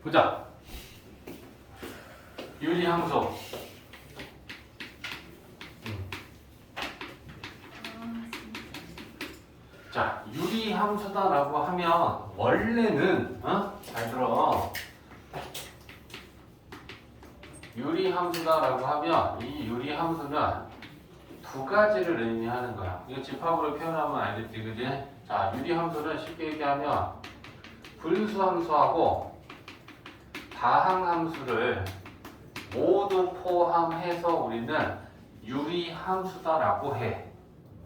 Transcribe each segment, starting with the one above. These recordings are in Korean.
보자. 유리함수. 자, 유리함수다라고 하면 원래는 잘 들어. 유리함수다라고 하면 이 유리함수는 두 가지를 의미하는 거야. 이거 집합으로 표현하면 알겠지, 그지? 자, 유리함수는 쉽게 얘기하면 분수함수하고 다항함수를 모두 포함해서 우리는 유리함수다라고 해.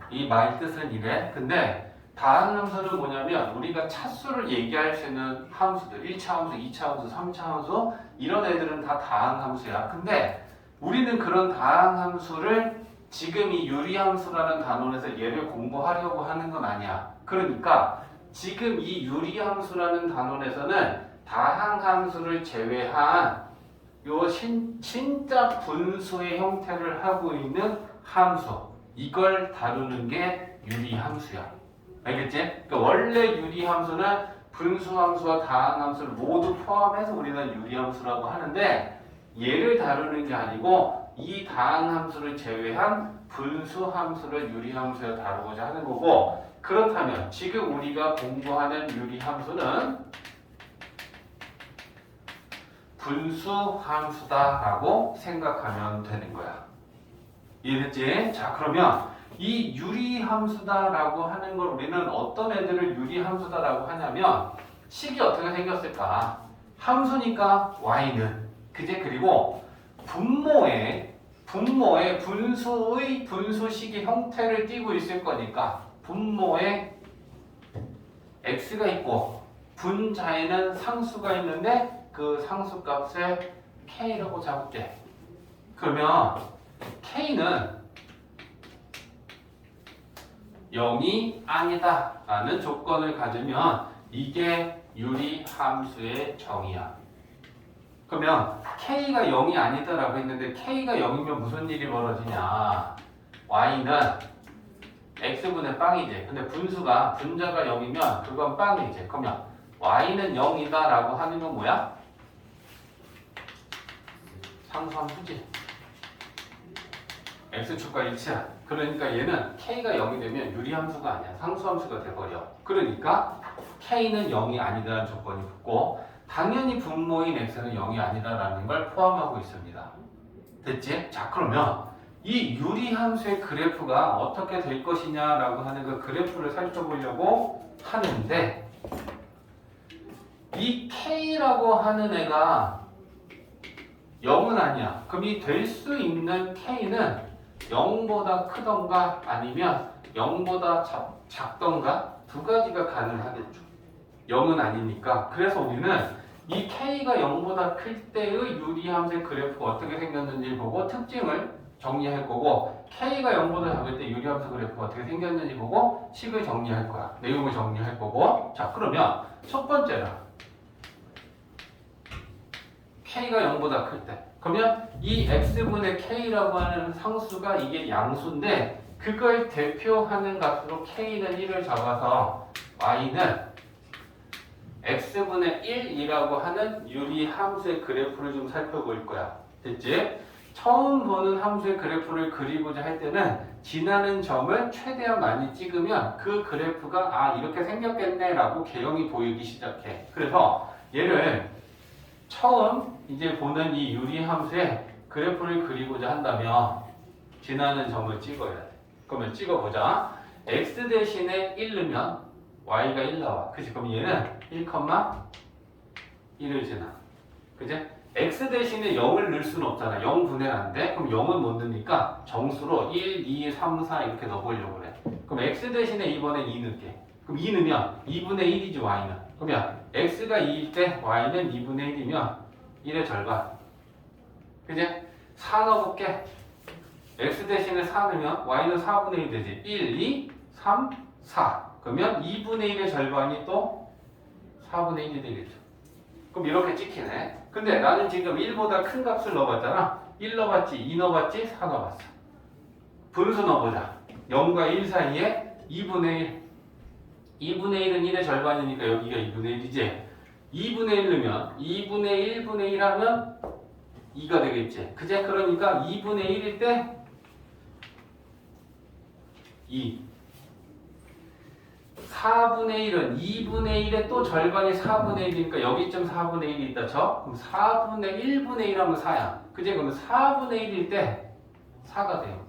이 말 뜻은 이래. 근데 다항함수는 뭐냐면 우리가 차수를 얘기할 수 있는 함수들 1차 함수, 2차 함수, 3차 함수 이런 애들은 다 다항함수야. 근데 우리는 그런 다항함수를 지금 이 유리함수라는 단원에서 얘를 공부하려고 하는 건 아니야. 그러니까 지금 이 유리함수라는 단원에서는 다항함수를 제외한 요 진짜 분수의 형태를 하고 있는 함수 이걸 다루는 게 유리함수야. 알겠지? 그러니까 원래 유리함수는 분수함수와 다항함수를 모두 포함해서 우리는 유리함수라고 하는데 얘를 다루는 게 아니고 이 다항함수를 제외한 분수함수를 유리함수에 다루고자 하는 거고 그렇다면 지금 우리가 공부하는 유리함수는 분수함수다라고 생각하면 되는 거야. 이해됐지? 자, 그러면 이 유리함수다라고 하는 걸 우리는 어떤 애들을 유리함수다라고 하냐면 식이 어떻게 생겼을까? 함수니까 y는 그제? 그리고 분모의 분수의 분수식의 형태를 띠고 있을 거니까 분모에 x가 있고 분자에는 상수가 있는데 그 상수값을 k라고 잡을게. 그러면 k는 0이 아니다 라는 조건을 가지면 이게 유리함수의 정의야. 그러면 k가 0이 아니다 라고 했는데 k가 0이면 무슨 일이 벌어지냐. y는 x분의 빵이지. 근데 분자가 0이면 그건 빵이지. 그러면 y는 0이다 라고 하는 건 뭐야? 상수함수지. x축과 일치야. 그러니까 얘는 k가 0이 되면 유리함수가 아니야. 상수함수가 돼버려. 그러니까 k는 0이 아니다라는 조건이 붙고 당연히 분모인 x는 0이 아니다라는 걸 포함하고 있습니다. 됐지? 자, 그러면 이 유리함수의 그래프가 어떻게 될 것이냐라고 하는 그 그래프를 살펴보려고 하는데 이 k라고 하는 애가 0은 아니야. 그럼 이 될 수 있는 k는 0보다 크던가 아니면 0보다 작던가 두 가지가 가능하겠죠. 0은 아니니까. 그래서 우리는 이 k가 0보다 클 때의 유리함수의 그래프가 어떻게 생겼는지 보고 특징을 정리할 거고 k가 0보다 작을 때 유리함수 그래프가 어떻게 생겼는지 보고 식을 정리할 거야. 내용을 정리할 거고. 자, 그러면 첫 번째는 k가 0보다 클 때. 그러면 이 x분의 k라고 하는 상수가 이게 양수인데 그걸 대표하는 값으로 k는 1을 잡아서 y는 x분의 1이라고 하는 유리함수의 그래프를 좀 살펴볼 거야. 됐지? 처음 보는 함수의 그래프를 그리고자 할 때는 지나는 점을 최대한 많이 찍으면 그 그래프가 이렇게 생겼겠네 라고 개형이 보이기 시작해. 그래서 얘를 처음 이제 보는 이 유리함수의 그래프를 그리고자 한다면 지나는 점을 찍어야 돼. 그러면 찍어보자. x 대신에 1 넣으면 y가 1 나와. 그치? 그럼 얘는 1,1을 지나. 그치? x 대신에 0을 넣을 수는 없잖아. 0 분해는 안 돼. 그럼 0은 못 넣으니까 정수로 1, 2, 3, 4 이렇게 넣어보려고 그래. 그럼 x 대신에 이번엔 2 넣을게. 그럼 2 넣으면 2분의 1이지 y는. 그러면 x가 2일 때 y는 2분의 1이면 1의 절반. 그지? 4 넣어볼게. x 대신에 4 넣으면 y는 4분의 1 되지. 1, 2, 3, 4. 그러면 2분의 1의 절반이 또 4분의 1이 되겠죠. 그럼 이렇게 찍히네. 근데 나는 지금 1보다 큰 값을 넣어봤잖아. 1 넣어봤지, 2 넣어봤지, 4 넣어봤어. 분수 넣어보자. 0과 1 사이에 2분의 1. 2분의 1은 1의 절반이니까 여기가 2분의 1이지. 2분의 1 넣으면 2분의 1분의 1 하면 2가 되겠지. 그제? 그러니까 2분의 1일 때 2. 4분의 1은 2분의 1의 또 절반이 4분의 1이니까 여기쯤 4분의 1이 있다 쳐? 그럼 4분의 1분의 1 하면 4야. 그제? 그러면 4분의 1일 때 4가 돼요.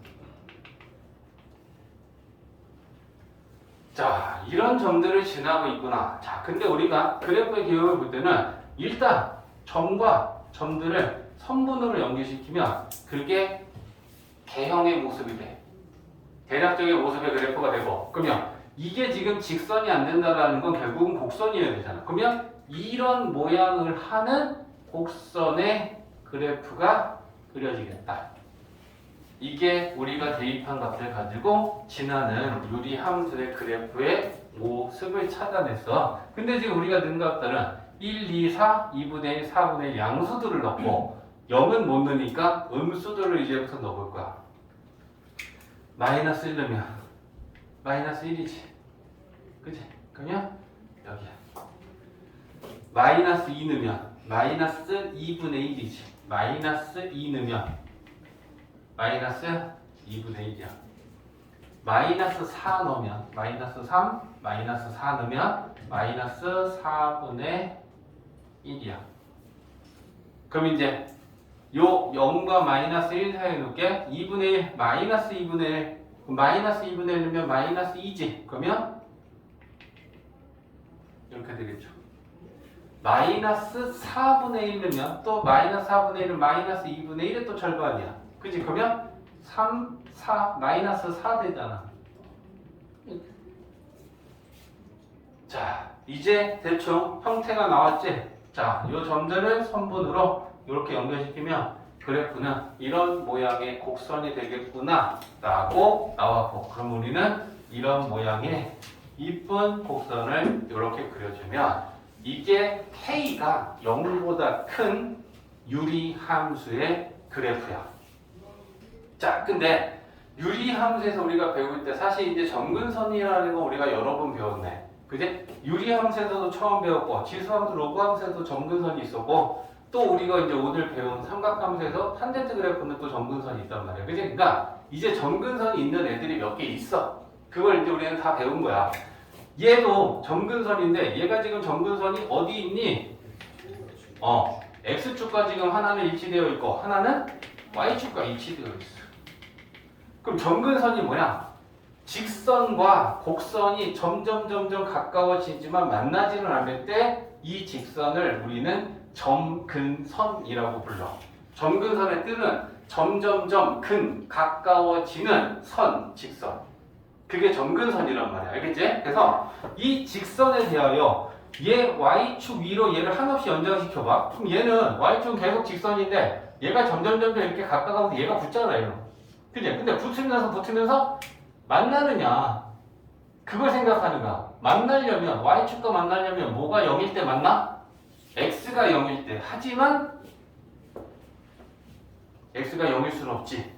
자, 이런 점들을 지나고 있구나. 자, 근데 우리가 그래프의 기호를 볼 때는 일단 점과 점들을 선분으로 연결시키면 그게 개형의 모습이 돼. 대략적인 모습의 그래프가 되고, 그러면 이게 지금 직선이 안 된다는 건 결국은 곡선이어야 되잖아. 그러면 이런 모양을 하는 곡선의 그래프가 그려지겠다. 이게 우리가 대입한 값을 가지고 지나는 유리함수의 그래프의 모습을 찾아냈어. 근데 지금 우리가 넣은 값들은 1, 2, 4, 2분의 1, 4분의 1 양수들을 넣고 0은 못 넣으니까 음수들을 이제부터 넣어볼 거야. 마이너스 1 넣으면 마이너스 1이지. 그치? 그러면 여기야. 마이너스 2 넣으면 마이너스 2분의 1이지. 마이너스 2 넣으면 마이너스 2분의 1이야. 마이너스 4 넣으면 마이너스 3, 마이너스 4 넣으면 마이너스 4분의 1이야. 그럼 이제 요 0과 마이너스 1 사이에 놓을게. 2분의 1, 마이너스 2분의 1. 마이너스 2분의 1 넣으면 마이너스 2지. 그러면 이렇게 되겠죠. 마이너스 4분의 1 넣으면 또 마이너스 4분의 1은 마이너스 2분의 1의 또 절반이야. 그치? 그러면 3, 4, 마이너스 4 되잖아. 자, 이제 대충 형태가 나왔지? 자, 이 점들을 선분으로 이렇게 연결시키면 그래프는 이런 모양의 곡선이 되겠구나 라고 나왔고, 그럼 우리는 이런 모양의 이쁜 곡선을 이렇게 그려주면 이게 K가 0보다 큰 유리함수의 그래프야. 자, 근데 유리함수에서 우리가 배울 때 사실 이제 점근선이라는 거 우리가 여러 번 배웠네. 그지? 유리함수에서도 처음 배웠고, 지수함수, 로그함수에서도 점근선이 있었고, 또 우리가 이제 오늘 배운 삼각함수에서 탄젠트 그래프는 또 점근선이 있단 말이야. 그지? 그러니까 이제 점근선이 있는 애들이 몇 개 있어. 그걸 이제 우리는 다 배운 거야. 얘도 점근선인데 얘가 지금 점근선이 어디 있니? X축과 지금 하나는 일치되어 있고 하나는 Y축과 일치되어 있어. 그럼 점근선이 뭐야? 직선과 곡선이 점점 가까워지지만 만나지는 않을 때 이 직선을 우리는 점근선이라고 불러. 점근선의 뜻은 점점 가까워지는 선, 직선. 그게 점근선이란 말이야. 알겠지? 그래서 이 직선에 대하여 얘 Y축 위로 얘를 한없이 연장시켜봐. 그럼 얘는 Y축은 계속 직선인데 얘가 점점 이렇게 가까워서 얘가 붙잖아요. 그지? 근데 붙으면서 만나느냐? 그걸 생각하는 거야. 만나려면, Y축과 만나려면 뭐가 0일 때 만나? X가 0일 때. 하지만 X가 0일 수는 없지.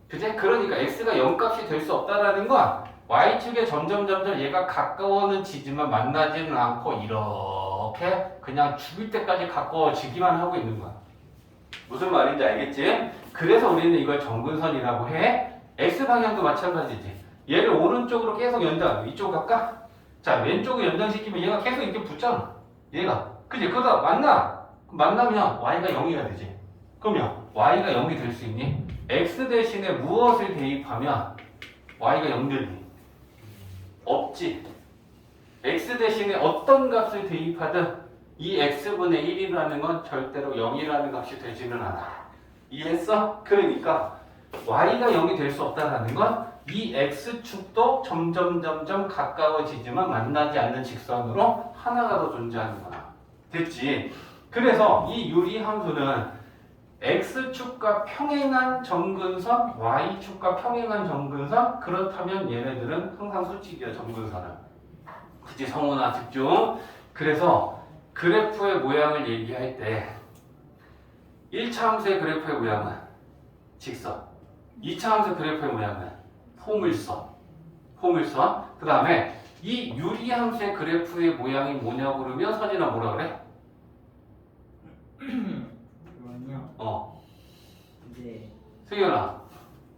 그지? 그러니까 X가 0값이 될 수 없다라는 건 Y축에 점점 얘가 가까워는 지지만 만나지는 않고 이렇게 그냥 죽을 때까지 가까워지기만 하고 있는 거야. 무슨 말인지 알겠지? 그래서 우리는 이걸 점근선이라고 해. X방향도 마찬가지지. 얘를 오른쪽으로 계속 연장. 이쪽으로 갈까? 자, 왼쪽을 연장시키면 얘가 계속 이렇게 붙잖아. 얘가. 그지? 그러다 만나면 Y가 0이가 되지. 그러면 Y가 0이 될 수 있니? X 대신에 무엇을 대입하면 Y가 0 되니? 없지. X 대신에 어떤 값을 대입하든 이 X분의 1이라는 건 절대로 0이라는 값이 되지는 않아. 이해했어? 그러니까 Y가 0이 될 수 없다는 건 이 X축도 점점 가까워지지만 만나지 않는 직선으로 하나가 더 존재하는 거야. 됐지? 그래서 이 유리함수는 X축과 평행한 점근선, Y축과 평행한 점근선, 그렇다면 얘네들은 항상 수직이야, 점근선은. 그치, 성훈아, 집중. 그래서 그래프의 모양을 얘기할 때 1차 함수의 그래프의 모양은 직선, 2차 함수 그래프의 모양은 포물선. 그 다음에 이 유리함수의 그래프의 모양이 뭐냐고 그러면 선이나 뭐라 그래? 이제 승현아.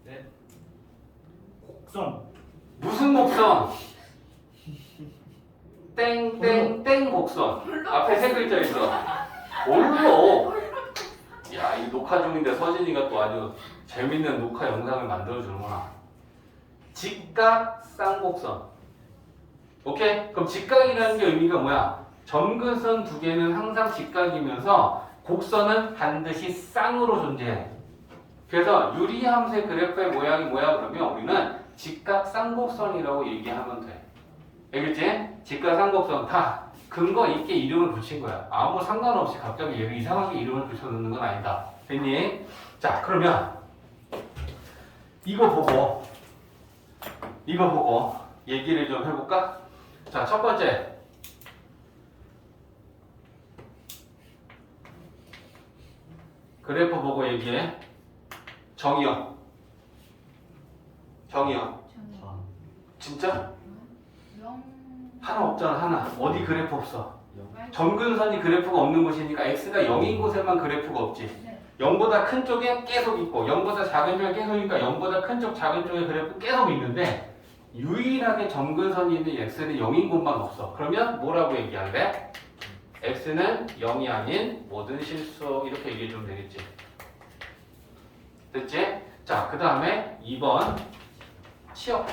네. 곡선. 무슨 곡선? 땡땡땡 곡선. 앞에 세 글자 있어. 뭘로? 야, 이 녹화 중인데 서진이가 또 아주 재밌는 녹화 영상을 만들어주는구나. 직각 쌍곡선. 오케이? 그럼 직각이라는 게 의미가 뭐야? 점근선 두 개는 항상 직각이면서 곡선은 반드시 쌍으로 존재해. 그래서 유리함수의 그래프의 모양이 뭐야? 그러면 우리는 직각 쌍곡선이라고 얘기하면 돼. 알겠지? 직각 쌍곡선 다 근거 있게 이름을 붙인 거야. 아무 상관없이 갑자기 얘를 이상하게 이름을 붙여놓는 건 아니다. 됐니? 자, 그러면 이거 보고 얘기를 좀 해볼까? 자, 첫 번째. 그래프 보고 얘기해. 정의요. 진짜? 하나 없잖아, 하나. 어디 그래프 없어? 점근선이 그래프가 없는 곳이니까 x가 0인 곳에만 그래프가 없지. 0보다 큰 쪽에 계속 있고 0보다 작은 쪽에 계속 있으니까 0보다 큰 쪽, 작은 쪽에 그래프 계속 있는데 유일하게 점근선이 있는 x는 0인 곳만 없어. 그러면 뭐라고 얘기할래? x는 0이 아닌 모든 실수 이렇게 얘기해주면 되겠지. 됐지? 자, 그 다음에 2번 치역.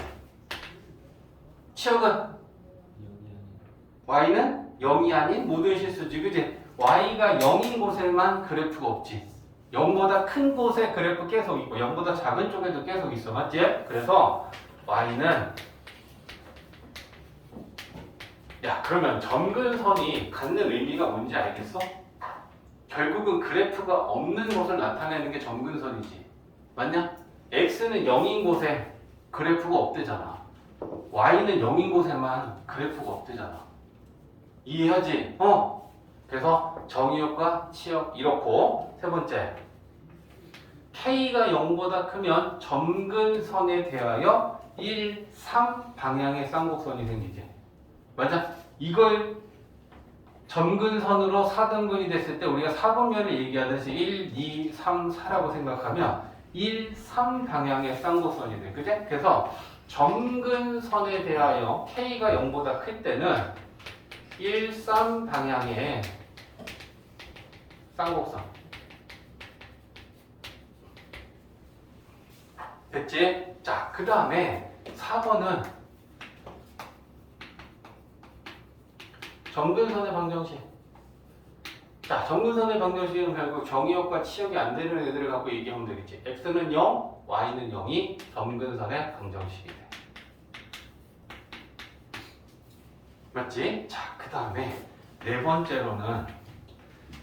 치역은 y는 0이 아닌 모든 실수지, 그지? y가 0인 곳에만 그래프가 없지. 0보다 큰 곳에 그래프 계속 있고 0보다 작은 쪽에도 계속 있어, 맞지? 그래서 y는 야, 그러면 점근선이 갖는 의미가 뭔지 알겠어? 결국은 그래프가 없는 곳을 나타내는 게 점근선이지, 맞냐? x는 0인 곳에 그래프가 없대잖아. y는 0인 곳에만 그래프가 없대잖아. 이해하지? 그래서 정의역과 치역 이렇고, 세 번째 K가 0보다 크면 점근선에 대하여 1, 3 방향의 쌍곡선이 생기지. 맞아? 이걸 점근선으로 4등분이 됐을 때 우리가 4분면을 얘기하듯이 1, 2, 3, 4라고 생각하면 1, 3 방향의 쌍곡선이 돼. 그지? 그래서 점근선에 대하여 K가 0보다 클 때는 1, 3 방향의 쌍곡선. 됐지? 자, 그 다음에 4번은 점근선의 방정식. 자, 점근선의 방정식은 결국 정의역과 치역이 안 되는 애들을 갖고 얘기하면 되겠지. x는 0, y는 0이 점근선의 방정식이 돼. 맞지? 자, 그 다음에 네 번째로는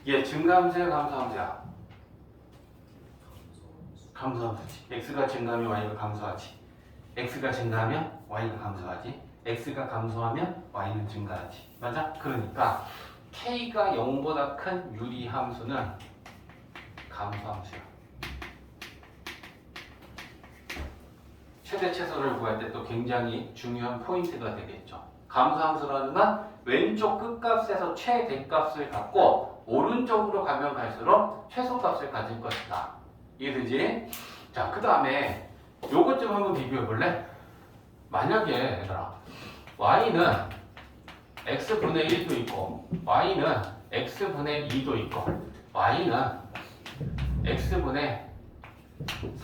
얘 증가함수야, 감소함수야? 감소함수지. x가 증가하면 y가 감소하지. x가 증가하면 y가 감소하지. x가 감소하면 y는 증가하지. 맞아? 그러니까 k가 0보다 큰 유리함수는 감소함수야. 최대 최소를 구할 때 또 굉장히 중요한 포인트가 되겠죠. 감소함수라는 건 왼쪽 끝값에서 최대값을 갖고 오른쪽으로 가면 갈수록 최소값을 가질 것이다. 이해되지? 자, 그 다음에 요것 좀 한번 비교해 볼래? 만약에 얘들아 y는 x분의 1도 있고 y는 x분의 2도 있고 y는 x분의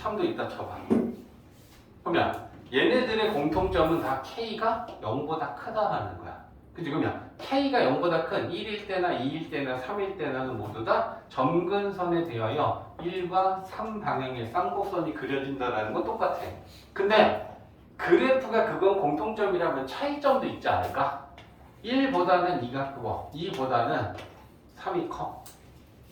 3도 있다 쳐봐. 그러면 얘네들의 공통점은 다 k가 0보다 크다라는 거야. 그치? 그러면 k가 0보다 큰 1일 때나 2일 때나 3일 때는 모두 다 점근선에 대하여 1과 3 방향의 쌍곡선이 그려진다는 건 똑같아. 근데 그래프가 그건 공통점이라면 차이점도 있지 않을까? 1보다는 2가 크고 2보다는 3이 커.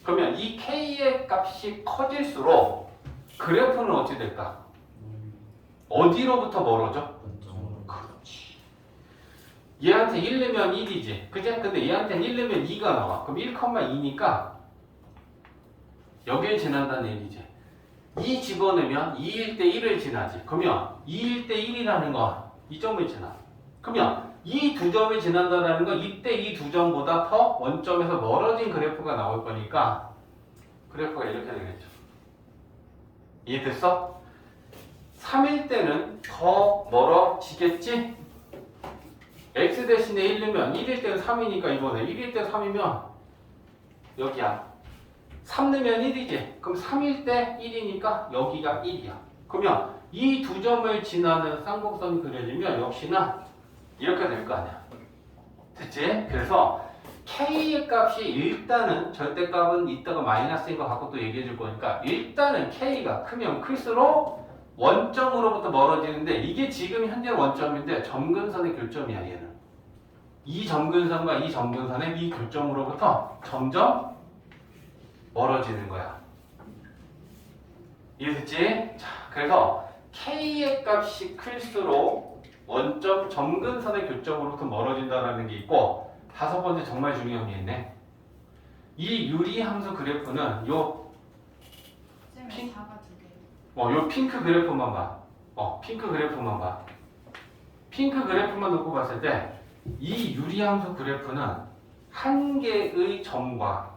그러면 이 k의 값이 커질수록 그래프는 어찌 될까? 어디로부터 멀어져? 그렇지. 얘한테 1 넣으면 1이지. 그치? 근데 얘한테는 1 넣으면 2가 나와. 그럼 1,2니까 여길 지난다는 얘기지. 2 집어넣으면 2일 때 1을 지나지. 그러면 2일 때 1이라는 건 이 점을 지나. 그러면 이 두 점을 지난다는 건 이때 이 두 점보다 더 원점에서 멀어진 그래프가 나올 거니까 그래프가 이렇게 되겠죠. 이해됐어? 3일 때는 더 멀어지겠지? x 대신에 1이면 1일 때는 3이니까 이번에 1일 때 3이면 여기야. 3 넣으면 1이지. 그럼 3일 때 1이니까 여기가 1이야. 그러면 이 두 점을 지나는 쌍곡선이 그려지면 역시나 이렇게 될 거 아니야. 됐지? 그래서 K의 값이 일단은 절대값은 이따가 마이너스인 거 갖고 또 얘기해 줄 거니까 일단은 K가 크면 클수록 원점으로부터 멀어지는데 이게 지금 현재 원점인데 점근선의 교점이야 얘는. 이 점근선과 이 점근선의 이 교점으로부터 점점 멀어지는 거야. 이해됐지? 자, 그래서 K의 값이 클수록 원점 점근선의 교점으로부터 멀어진다는 게 있고 다섯 번째 정말 중요한 게 있네. 이 유리함수 그래프는 요 쌤, 4가 2개. 요 핑크 그래프만 봐. 핑크 그래프만 봐. 핑크 그래프만 놓고 봤을 때 이 유리함수 그래프는 한 개의 점과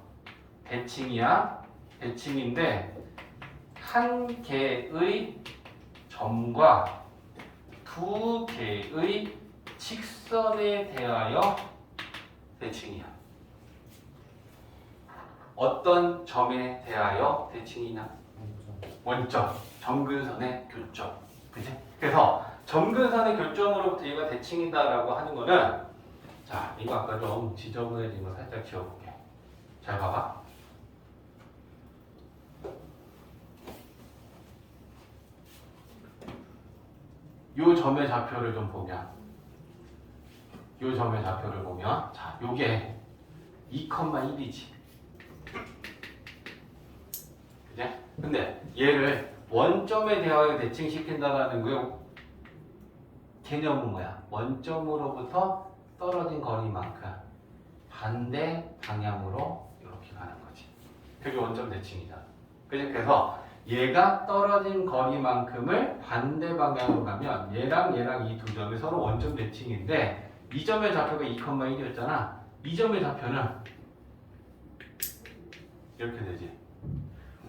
대칭이야. 대칭인데 한 개의 점과 두 개의 직선에 대하여 대칭이야. 어떤 점에 대하여 대칭이냐? 원점, 점근선의 교점. 그지? 그래서 점근선의 교점으로부터 얘가 대칭이다라고 하는 거는 자, 이거 아까 좀 지저분해진 거 살짝 지워볼게. 잘 봐봐. 요 점의 좌표를 좀 보면 요 점의 좌표를 보면 자, 요게 2,1이지. 그지? 근데 얘를 원점에 대하여 대칭시킨다라는 거요. 개념은 뭐야? 원점으로부터 떨어진 거리만큼 반대 방향으로 이렇게 가는 거지. 그게 원점 대칭이잖아. 그지? 그래서 얘가 떨어진 거리만큼을 반대 방향으로 가면 얘랑 이 두 점이 서로 원점 대칭인데 이 점의 좌표가 2,1이었잖아. 이 점의 좌표는 이렇게 되지.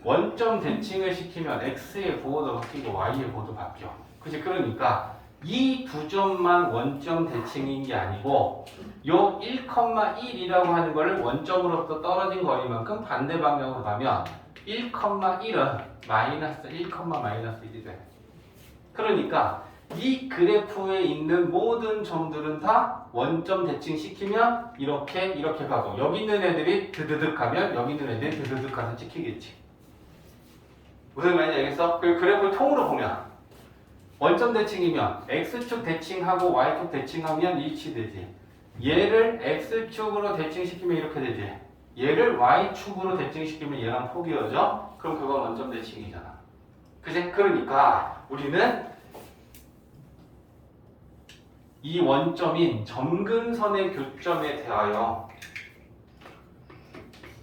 원점 대칭을 시키면 x의 부호도 바뀌고 y의 부호도 바뀌어. 그치? 그러니까 이 두 점만 원점 대칭인 게 아니고 요 1,1이라고 하는 거를 원점으로부터 떨어진 거리만큼 반대 방향으로 가면 1,1은 마이너스 1,-1이 돼. 그러니까 이 그래프에 있는 모든 점들은 다 원점 대칭 시키면 이렇게 가고 여기 있는 애들이 드드득 가면 여기 있는 애들이 드드득 가서 찍히겠지. 무슨 말인지 알겠어? 그 그래프를 통으로 보면 원점 대칭이면 x축 대칭하고 y축 대칭하면 일치되지. 얘를 x축으로 대칭시키면 이렇게 되지. 얘를 y축으로 대칭시키면 얘랑 포개어져. 그럼 그건 원점 대칭이잖아. 그지? 그러니까 우리는 이 원점인 점근선의 교점에 대하여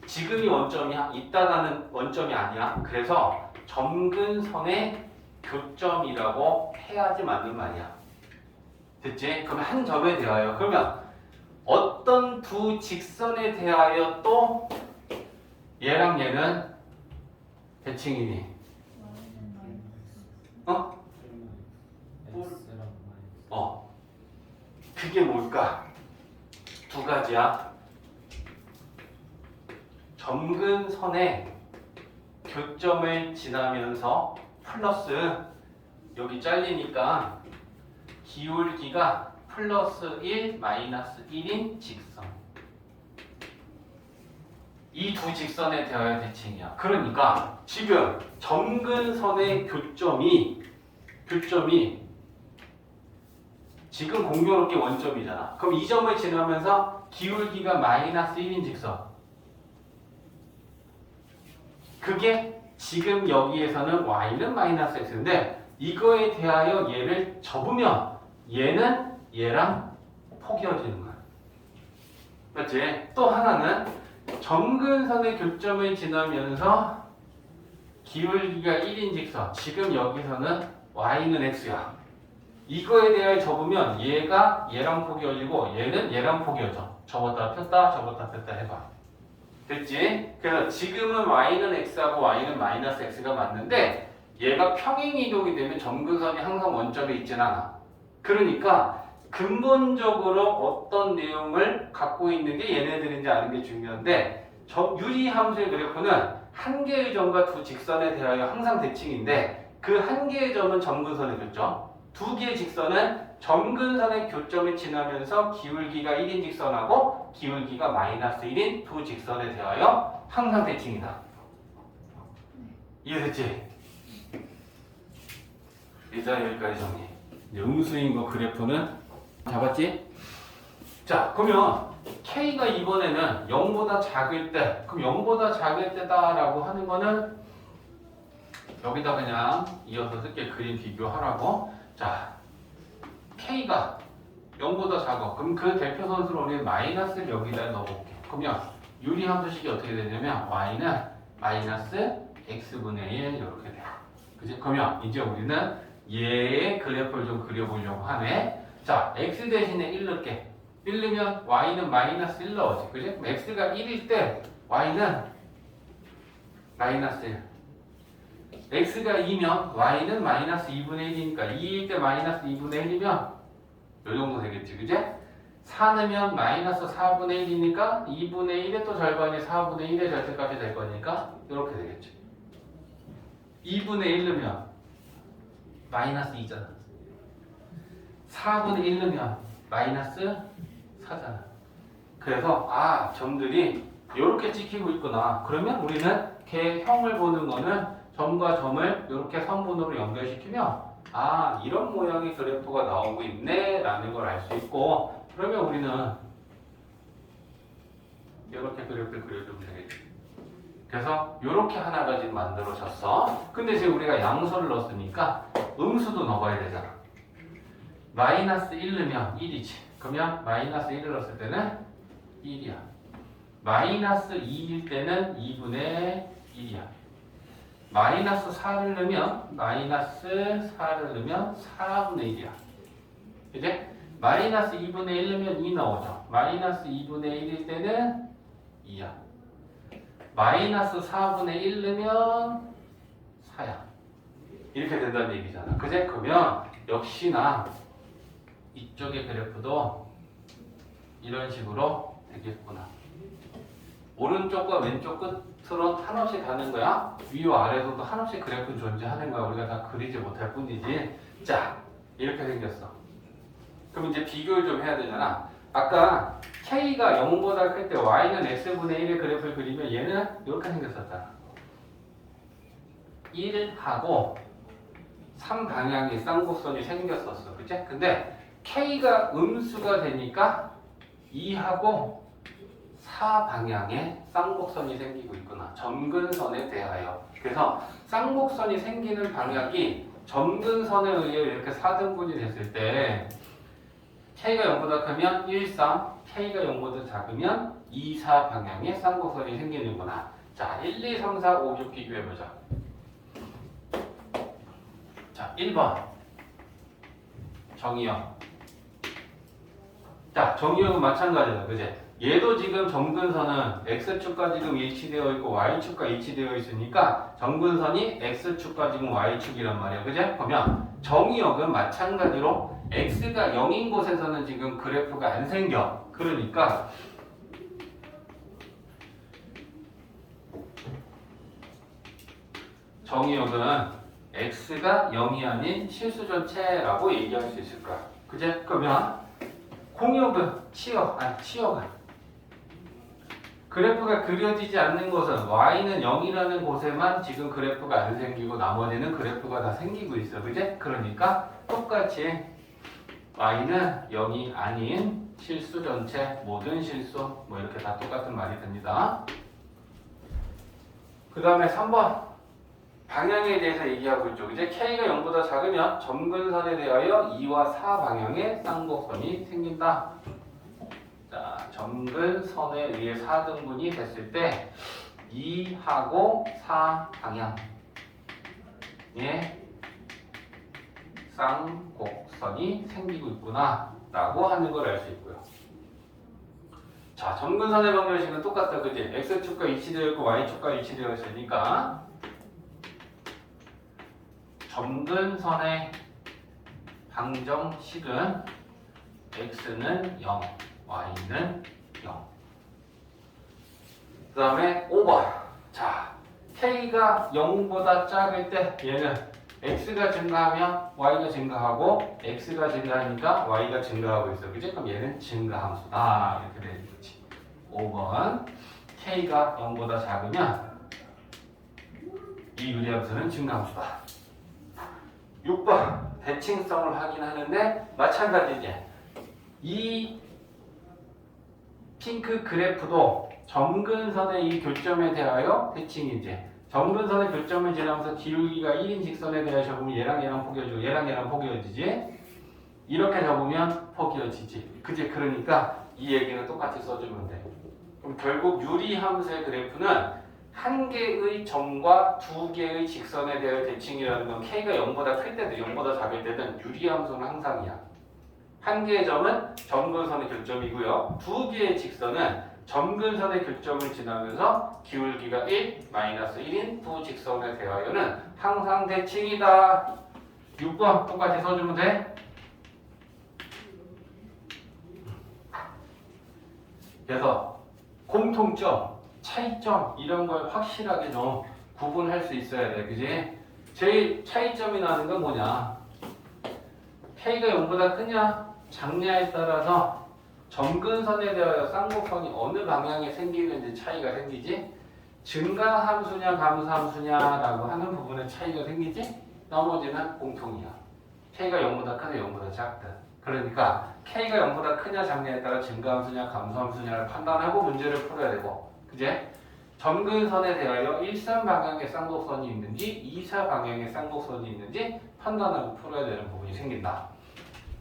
지금이 원점이야? 이따가는 원점이 아니야. 그래서 점근선의 교점이라고 해야지 맞는 말이야. 됐지? 그럼 한 점에 대하여 그러면 어떤 두 직선에 대하여 또 얘랑 얘는 대칭이니? 그게 뭘까? 두 가지야. 점근선의 교점을 지나면서 플러스 여기 잘리니까 기울기가 플러스 1, 마이너스 1인 직선. 이 두 직선에 대하여 대칭이야. 그러니까 지금 점근선의 교점이 지금 공교롭게 원점이잖아. 그럼 이 점을 지나면서 기울기가 마이너스 1인 직선. 그게 지금 여기에서는 y는 마이너스 x인데 이거에 대하여 얘를 접으면 얘는 얘랑 포개어지는 거야. 맞지? 또 하나는 점근선의 교점을 지나면서 기울기가 1인 직선. 지금 여기서는 y는 x야. 이거에 대하여 접으면 얘가 얘랑 포개어지고 얘는 얘랑 포개어져. 접었다 폈다 해봐. 됐지? 그래서 지금은 y는 x하고 y는 마이너스 x가 맞는데 얘가 평행 이동이 되면 점근선이 항상 원점에 있진 않아. 그러니까 근본적으로 어떤 내용을 갖고 있는 게 얘네들인지 아는 게 중요한데 유리함수의 그래프는 한 개의 점과 두 직선에 대하여 항상 대칭인데 그 한 개의 점은 점근선의 교점, 두 개의 직선은 점근선의 교점을 지나면서 기울기가 1인 직선하고 기울기가 마이너스 1인 두 직선에 대하여 항상 대칭이다. 이해됐지? 이제 여기까지 정리. 이제 음수인 거 그래프는 잡았지? 자, 그러면 K가 이번에는 0보다 작을 때, 그럼 0보다 작을 때다라고 하는 거는 여기다 그냥 이어서 쓸게. 그림 비교하라고. 자, K가 0보다 작아. 그럼 그 대표 선수로 우리는 마이너스를 여기다 넣어볼게. 그러면 유리함수식이 어떻게 되냐면 y는 마이너스 x분의 1 이렇게 돼요. 그지? 그러면 이제 우리는 얘의 그래프를 좀 그려보려고 하네. 자, x 대신에 1 넣을게. 1 넣으면 y는 마이너스 1 넣어지. 그지? 그럼 x가 1일 때 y는 마이너스 1. x가 2면 y는 마이너스 2분의 1이니까 2일 때 마이너스 2분의 1이면 요 정도 되겠지. 그지? 4 넣으면 마이너스 4분의 1이니까 2분의 1의 또 절반이 4분의 1의 절대값이 될 거니까 이렇게 되겠지. 2분의 1 넣으면 마이너스 2잖아. 4분의 1 넣으면 마이너스 4잖아. 그래서 점들이 이렇게 찍히고 있구나. 그러면 우리는 걔 형을 보는 거는 점과 점을 이렇게 선분으로 연결시키면 이런 모양의 그래프가 나오고 있네 라는 걸 알 수 있고, 그러면 우리는 이렇게 그래프를 그려주면 되겠지. 그래서 이렇게 하나가 지금 만들어졌어. 근데 지금 우리가 양수를 넣었으니까 음수도 넣어야 되잖아. 마이너스 1 넣으면 1이지. 그러면 마이너스 1을 넣었을 때는 1이야. 마이너스 2일 때는 2분의 1이야. 마이너스 4를 넣으면 마이너스 4를 넣으면 4분의 1이야. 이제 마이너스 2분의 1 넣으면 2 나오죠. 마이너스 2분의 1일 때는 2야. 마이너스 4분의 1 넣으면 4야. 이렇게 된다는 얘기잖아. 그제? 그러면 역시나 이쪽의 그래프도 이런 식으로 되겠구나. 오른쪽과 왼쪽 끝으로 한없이 가는 거야. 위와 아래로도 한없이 그래프는 존재하는 거야. 우리가 다 그리지 못할 뿐이지. 자, 이렇게 생겼어. 그럼 이제 비교를 좀 해야 되잖아. 아까 K가 0보다 클 때 Y는 X분의 1의 그래프를 그리면 얘는 이렇게 생겼었잖아. 1하고 3 방향의 쌍곡선이 생겼었어. 그치? 근데 K가 음수가 되니까 2하고 4 방향의 쌍곡선이 생기고 있구나. 점근선에 대하여. 그래서 쌍곡선이 생기는 방향이 점근선에 의해 이렇게 4등분이 됐을 때 K가 0보다 크면 1, 3, K가 0보다 작으면 2, 4 방향의 쌍곡선이 생기는구나. 자, 1, 2, 3, 4, 5, 6 비교해보자. 자, 1번 정의형. 자, 정의형은 마찬가지다. 그제? 얘도 지금 점근선은 X축과 지금 일치되어 있고 Y축과 일치되어 있으니까 점근선이 X축과 지금 Y축이란 말이야. 그제? 그러면 정의역은 마찬가지로 X가 0인 곳에서는 지금 그래프가 안 생겨. 그러니까 정의역은 X가 0이 아닌 실수 전체라고 얘기할 수 있을 거야. 그제? 그러면 공역은 치역은 그래프가 그려지지 않는 곳은 y는 0이라는 곳에만 지금 그래프가 안 생기고 나머지는 그래프가 다 생기고 있어. 그제? 그러니까 똑같이 y는 0이 아닌 실수 전체, 모든 실수 뭐 이렇게 다 똑같은 말이 됩니다. 그 다음에 3번 방향에 대해서 얘기하고 있죠. 이제 K가 0보다 작으면 점근선에 대하여 2와 4 방향의 쌍곡선이 생긴다. 자, 점근선에 의해 4등분이 됐을 때 2하고 4 방향의 쌍곡선이 생기고 있구나 라고 하는 걸 알 수 있고요. 자, 점근선의 방정식은 똑같다, 그지? x축과 위치되어 있고 y축과 위치되어 있으니까 점근선의 방정식은 x는 0, y는 0. 그 다음에 5번. 자, k가 0보다 작을 때 얘는 x가 증가하면 y가 증가하고 x가 증가하니까 y가 증가하고 있어. 그지? 그럼 얘는 증가함수다. 이렇게 되는 거지. 5번. k가 0보다 작으면 이 유리함수는 증가함수다. 6번. 대칭성을 확인하는데 마찬가지지. 이 핑크 그래프도 점근선의 이 교점에 대하여 대칭이지. 점근선의 교점을 지나면서 기울기가 1인 직선에 대하여 적으면 얘랑 얘랑 포개어지고 얘랑 얘랑 포개어지지. 이렇게 적으면 포개어지지. 그지? 그러니까 이 얘기는 똑같이 써주면 돼. 그럼 결국 유리함수의 그래프는 한 개의 점과 두 개의 직선에 대하여 대칭이라는 건 k가 0보다 클 때도 0보다 작을 때는 유리함수는 항상이야. 한 개의 점은 점근선의 교점이고요. 두 개의 직선은 점근선의 교점을 지나면서 기울기가 1, 마이너스 1인 두 직선에 대하여는 항상 대칭이다. 6번 똑같이 써주면 돼. 그래서 공통점, 차이점 이런 걸 확실하게 좀 구분할 수 있어야 돼. 그지? 제일 차이점이 나는 건 뭐냐? k가 0보다 크냐 작냐에 따라서 점근선에 대하여 쌍곡선이 어느 방향에 생기는지 차이가 생기지. 증가함수냐 감소함수냐라고 하는 부분에 차이가 생기지. 나머지는 공통이야. k가 0보다 크든 0보다 작든. 그러니까 k가 0보다 크냐 작냐에 따라 증가함수냐 감소함수냐를 판단하고 문제를 풀어야 되고, 그제? 점근선에 대하여 1선 방향의 쌍곡선이 있는지 2사 방향의 쌍곡선이 있는지 판단하고 풀어야 되는 부분이 생긴다.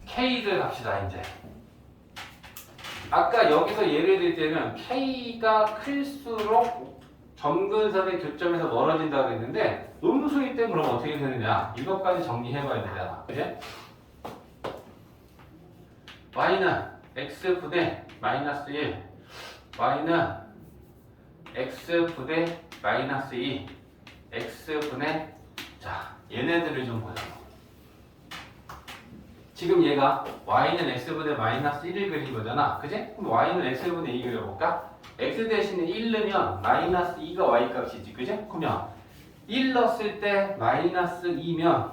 k들 갑시다. 이제 아까 여기서 예를 들 때는 k가 클수록 점근선의 교점에서 멀어진다고 했는데 음수일 때 그럼 어떻게 되느냐, 이것까지 정리해봐야 되잖아. 그제? y는 x분의 마이너스 1, y는 x분의 마이너스 2, x분의, 자 얘네들을 좀 보자. 지금 얘가 y는 x분의 마이너스 1을 그린 거잖아. 그지? 그럼 y는 x분의 2 그려볼까? x 대신에 1 넣으면 마이너스 2가 y 값이지. 그지? 그러면 1 넣었을 때 마이너스 2면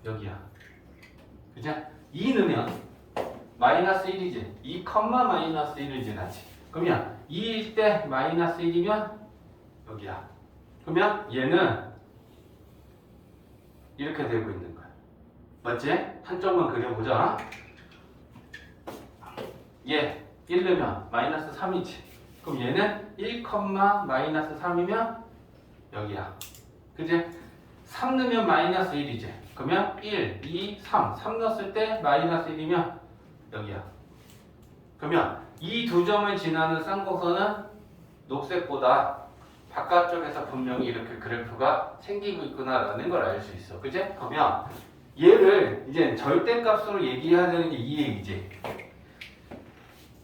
여기야. 그지? 2 넣으면 마이너스 1이지. 2, 마이너스 1을 지나지. 그러면 2일 때 마이너스 1이면 여기야. 그러면 얘는 이렇게 되고 있는 거야. 맞지? 한쪽만 그려보자. 얘 1 넣으면 마이너스 3이지. 그럼 얘는 1, 마이너스 3이면 여기야. 그지? 3 넣으면 마이너스 1이지. 그러면 1, 2, 3. 3 넣었을 때 마이너스 1이면 여기야. 그러면 이 두 점을 지나는 쌍곡선은 녹색보다 바깥쪽에서 분명히 이렇게 그래프가 생기고 있구나라는 걸 알 수 있어. 그지? 그러면 얘를 이제 절대값으로 얘기해야 되는 게 이 얘기지.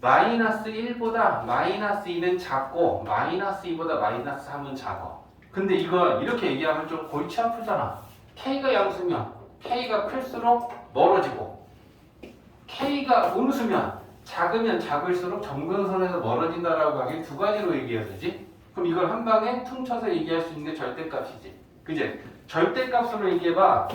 마이너스 1보다 마이너스 2는 작고 마이너스 2보다 마이너스 3은 작아. 근데 이걸 이렇게 얘기하면 좀 골치 아프잖아. k가 양수면 k가 클수록 멀어지고 k가 음수면 작으면 작을수록 점근선에서 멀어진다라고 하긴 두 가지로 얘기해야 되지. 그럼 이걸 한 방에 퉁쳐서 얘기할 수 있는 게 절대값이지. 그지? 절대값으로 얘기해봐.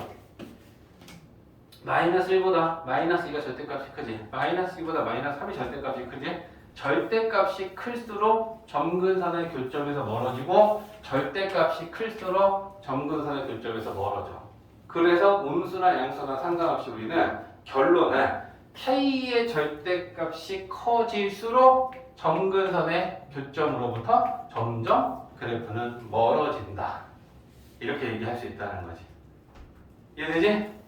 마이너스 1보다 마이너스 2가 절대값이 크지. 마이너스 2보다 마이너스 3이 절대값이 크지. 절대값이 클수록 점근선의 교점에서 멀어지고 절대값이 클수록 점근선의 교점에서 멀어져. 그래서 음수나 양수나 상관없이 우리는 결론은 k의 절대값이 커질수록 점근선의 교점으로부터 점점 그래프는 멀어진다. 이렇게 얘기할 수 있다는 거지. 이해되지?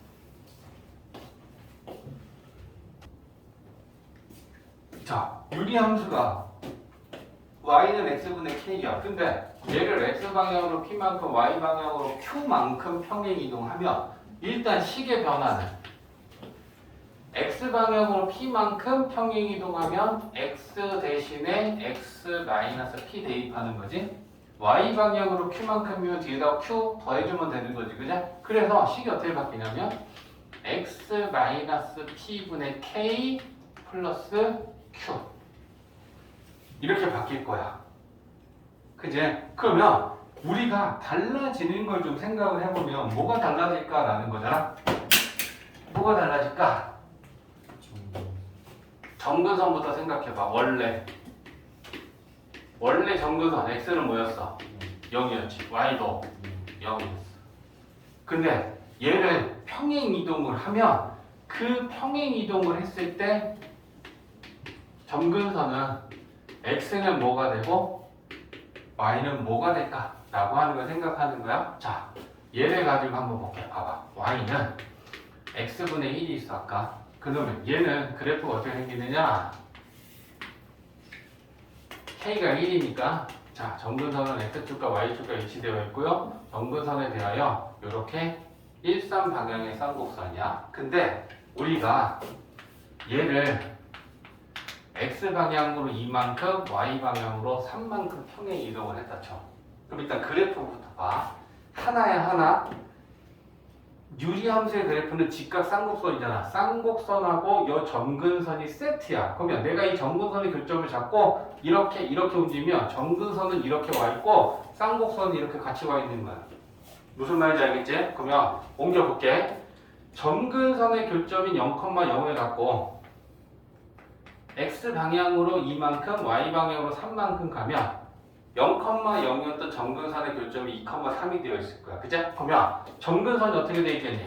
자, 유리함수가 y는 x분의 k야. 근데 얘를 x방향으로 p만큼 y방향으로 q만큼 평행 이동하면 일단 식의 변화는 x 방향으로 p만큼 평행 이동하면 x 대신에 x 마이너스 p 대입하는 거지. y 방향으로 q만큼이면 뒤에다 q 더해주면 되는 거지, 그죠? 그래서 식이 어떻게 바뀌냐면 x 마이너스 p분의 k 플러스 q 이렇게 바뀔 거야. 그제? 그러면 우리가 달라지는 걸 좀 생각을 해보면 뭐가 달라질까라는 거잖아. 뭐가 달라질까? 정근선부터 생각해봐. 원래 정근선 x는 뭐였어? 0이었지. y도 0이었어. 근데 얘를 평행 이동을 하면 그 평행 이동을 했을 때 정근선은 x는 뭐가 되고 y는 뭐가 될까? 라고 하는 걸 생각하는 거야. 자, 얘를 가지고 한번 볼게. 봐봐. y는 x분의 1이 있어 아까. 그러면 얘는 그래프가 어떻게 생기느냐? k가 1이니까 자, 정근선은 x축과 y축과 일치되어 있고요. 정근선에 대하여 이렇게 1, 3 방향의 쌍곡선이야. 근데 우리가 얘를 x 방향으로 2만큼, y 방향으로 3만큼 평행 이동을 했다 쳐. 그럼 일단 그래프부터 봐. 하나야 하나. 유리함수의 그래프는 직각 쌍곡선이잖아. 쌍곡선하고 요 정근선이 세트야. 그러면 내가 이 정근선의 교점을 잡고 이렇게 움직이면 정근선은 이렇게 와 있고 쌍곡선은 이렇게 같이 와 있는 거야. 무슨 말인지 알겠지? 그러면 옮겨볼게. 정근선의 교점인 0,0을 갖고 x 방향으로 2만큼, y 방향으로 3만큼 가면 0,0이었던 정근선의 교점이 2,3이 되어 있을 거야. 그죠? 그러면 정근선이 어떻게 되어 있겠니?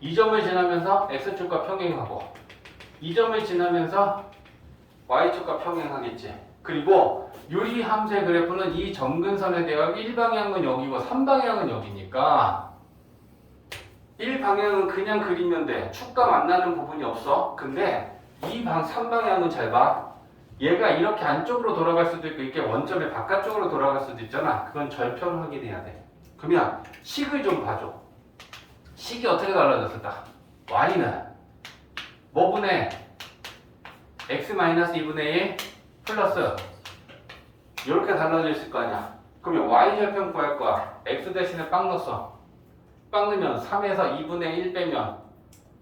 이 점을 지나면서 x축과 평행하고 이 점을 지나면서 y축과 평행하겠지. 그리고 유리함수의 그래프는 이 정근선에 대하여 1방향은 여기고 3방향은 여기니까 1방향은 그냥 그리면 돼. 축과 만나는 부분이 없어. 근데 3방향은 잘 봐. 얘가 이렇게 안쪽으로 돌아갈 수도 있고 이렇게 원점의 바깥쪽으로 돌아갈 수도 있잖아. 그건 절편 확인해야 돼. 그러면 식을 좀 봐줘. 식이 어떻게 달라졌을까? y는 뭐분의 x-2분의 1 플러스 이렇게 달라져 있을 거 아니야. 그러면 y 절편 구할 거야. x 대신에 빵 넣었어. 빵 넣으면 3에서 2분의 1 빼면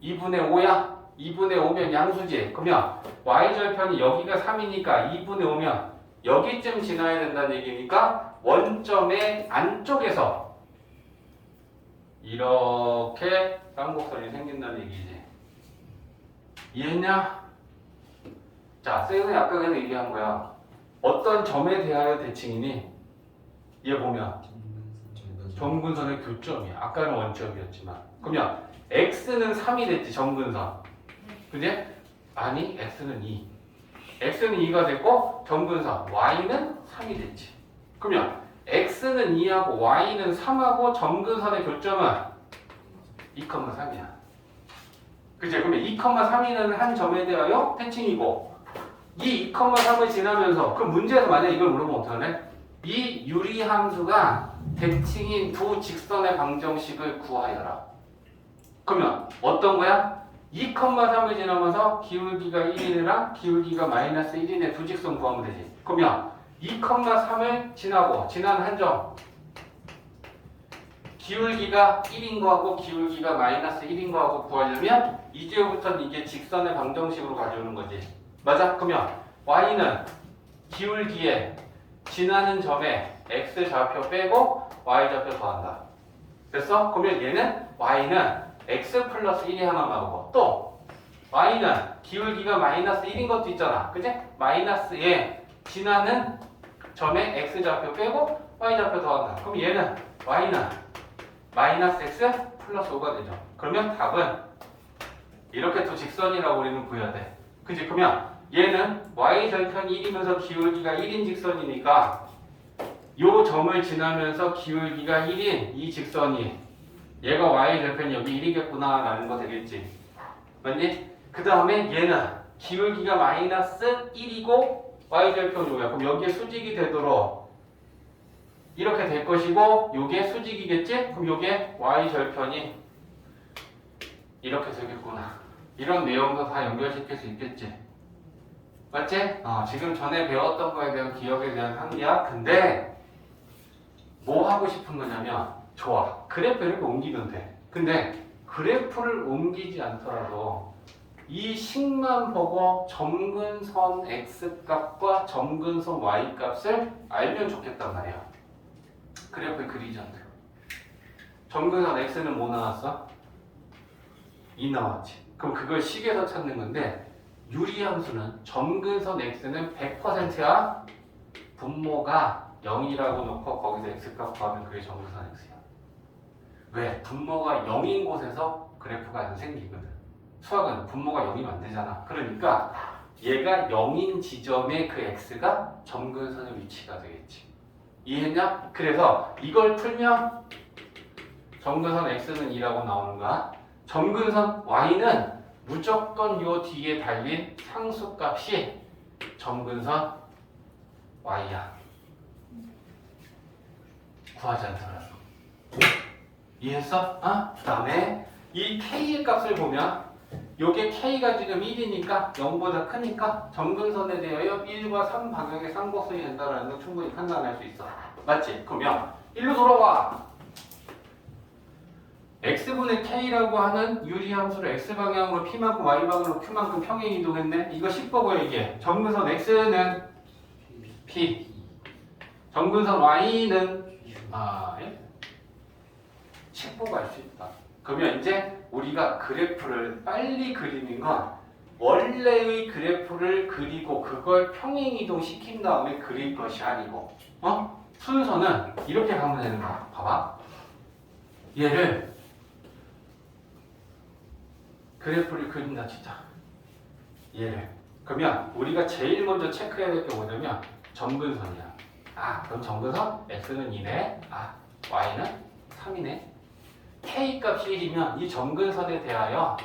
2분의 5야? 2분의 5면 양수지. 그러면 y절편이 여기가 3이니까 2분의 5면 여기쯤 지나야 된다는 얘기니까 원점의 안쪽에서 이렇게 쌍곡선이 생긴다는 얘기지. 이해했냐? 자, 쌤은 아까 그래서 얘기한 거야. 어떤 점에 대하여 대칭이니? 얘 보면 정근선의 교점이야. 아까는 원점이었지만. 그러면 x는 3이 됐지, 정근선. 그지? 아니, x는 2. x는 2가 됐고 정근선 y는 3이 됐지. 그러면 x는 2하고 y는 3하고 정근선의 교점은 2,3이야. 그치? 그러면 2,3이라는 한 점에 대하여 대칭이고 이 2,3을 지나면서 그 문제에서 만약 이걸 물어보면 어떡하네? 이 유리함수가 대칭인 두 직선의 방정식을 구하여라. 그러면 어떤 거야? 2,3을 지나면서 기울기가 1이랑 기울기가 마이너스 1인의 두 직선 구하면 되지. 그러면 2,3을 지난 한 점 기울기가 1인 거하고 기울기가 마이너스 1인 거하고 구하려면 이제부터는 이게 직선의 방정식으로 가져오는 거지. 맞아? 그러면 y는 기울기에 지나는 점에 x 좌표 빼고 y 좌표 더한다. 됐어? 그러면 얘는 y는 x 플러스 1이 하나 나오고 또 y는 기울기가 마이너스 1인 것도 있잖아. 그치? 마이너스에 지나는 점에 x 좌표 빼고 y 좌표 더한다. 그럼 얘는 y는 마이너스 x 플러스 5가 되죠. 그러면 답은 이렇게 두 직선이라고 우리는 구해야 돼. 그치? 그러면 얘는 y절편이 1이면서 기울기가 1인 직선이니까 요 점을 지나면서 기울기가 1인 이 직선이 얘가 y절편이 여기 1이겠구나 라는 거 되겠지. 맞니? 그 다음에 얘는 기울기가 마이너스 1이고 y절편이 5야. 그럼 여기에 수직이 되도록 이렇게 될 것이고 요게 수직이겠지? 그럼 요게 y절편이 이렇게 되겠구나. 이런 내용도 다 연결시킬 수 있겠지. 맞지? 지금 전에 배웠던 거에 대한 기억에 대한 상기야. 근데 뭐 하고 싶은 거냐면 좋아. 그래프를 이렇게 옮기면 돼. 근데 그래프를 옮기지 않더라도 이 식만 보고 점근선 x값과 점근선 y값을 알면 좋겠단 말이야. 그래프를 그리지 않더라도. 점근선 x는 뭐 나왔어? 2 나왔지. 그럼 그걸 식에서 찾는 건데 유리함수는 점근선 x는 100%야. 분모가 0이라고 놓고 거기서 x값 구하면 그게 점근선 x야. 왜? 분모가 0인 곳에서 그래프가 안 생기거든. 수학은 분모가 0이면 안 되잖아. 그러니까 얘가 0인 지점의 그 x가 점근선의 위치가 되겠지. 이해했냐? 그래서 이걸 풀면 점근선 x는 2라고 나오는 거야. 점근선 y는 무조건 요 뒤에 달린 상수값이 점근선 y야. 구하지 않더라도. 이해했어? 그 다음에 이 k의 값을 보면 요게 k가 지금 1이니까 0보다 크니까 점근선에 대하여 1과 3 방향의 쌍곡선이 된다는 걸 충분히 판단할 수 있어. 맞지? 그러면 1로 돌아와. x분의 k라고 하는 유리함수를 x방향으로 p만큼 y방향으로 q만큼 평행 이동했네. 이거 10보고요 이게. 점근선 x는 p, 점근선 y는 10보고 알 수 있다. 그러면 이제 우리가 그래프를 빨리 그리는 건 원래의 그래프를 그리고 그걸 평행 이동시킨 다음에 그릴 것이 아니고 순서는 이렇게 가면 되는 거야. 봐봐. 얘를 그래프를 그린다 진짜. 얘를. 그러면 우리가 제일 먼저 체크해야 될 게 뭐냐면 점근선이야. 그럼 점근선 x는 2네. y는 3이네. k 값이 1이면 이 점근선에 대하여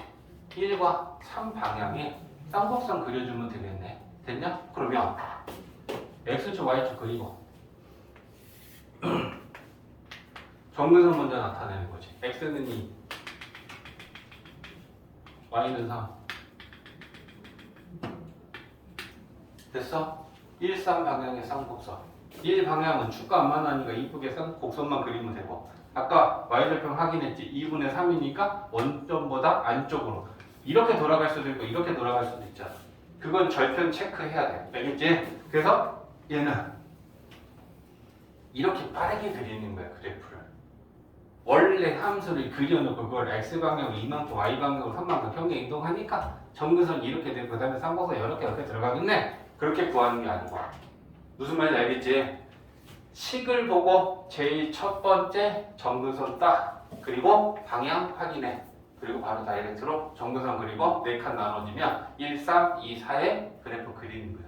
1과 3 방향에 쌍곡선 그려주면 되겠네. 됐냐? 그러면 x축 y축 그리고 점근선 먼저 나타내는 거지. x는 2, y는 3. 됐어? 1, 3 방향의 쌍곡선. 1 방향은 축과 안 만나니까 이쁘게 쌍곡선만 그리면 되고, 아까 y절편 확인했지? 2분의 3이니까 원점보다 안쪽으로 이렇게 돌아갈 수도 있고 이렇게 돌아갈 수도 있잖아. 그건 절편 체크해야 돼. 알겠지? 그래서 얘는 이렇게 빠르게 그리는 거야. 그래프를 원래 함수를 그려놓고 그걸 x방향으로 2만큼 y방향으로 3만큼 평행 이동하니까 점근선이 이렇게 되고 그 다음에 쌍곡선 이렇게 들어가겠네. 그렇게 구하는 게 아니고. 무슨 말인지 알겠지? 식을 보고 제일 첫 번째 점근선 딱 그리고 방향 확인해. 그리고 바로 다이렉트로 점근선 그리고 4칸 나눠지면 1, 3, 2, 4의 그래프 그리는 거야.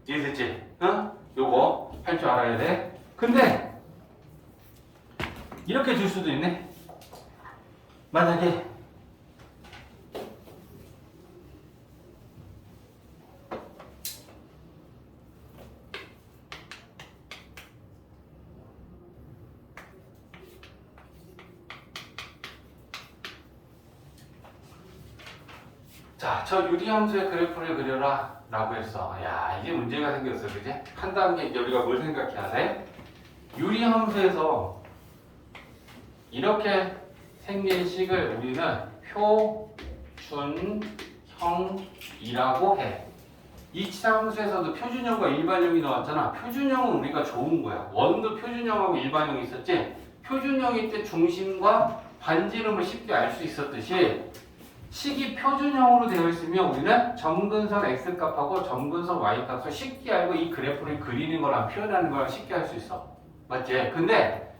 이해됐지? 응? 요거 할 줄 알아야 돼. 근데 이렇게 줄 수도 있네. 만약에 자, 저 유리함수의 그래프를 그려라 라고 했어. 야, 이게 문제가 생겼어. 그지? 한 단계 이제 우리가 뭘 생각해야 돼? 유리함수에서 이렇게 생긴 식을 우리는 표준형이라고 해. 이 치함수에서도 표준형과 일반형이 나왔잖아. 표준형은 우리가 좋은 거야. 원도 표준형하고 일반형이 있었지. 표준형일 때 중심과 반지름을 쉽게 알 수 있었듯이 식이 표준형으로 되어 있으면 우리는 점근선 x값하고 점근선 y값을 쉽게 알고 이 그래프를 그리는 거랑 표현하는 거랑 쉽게 할 수 있어. 맞지? 근데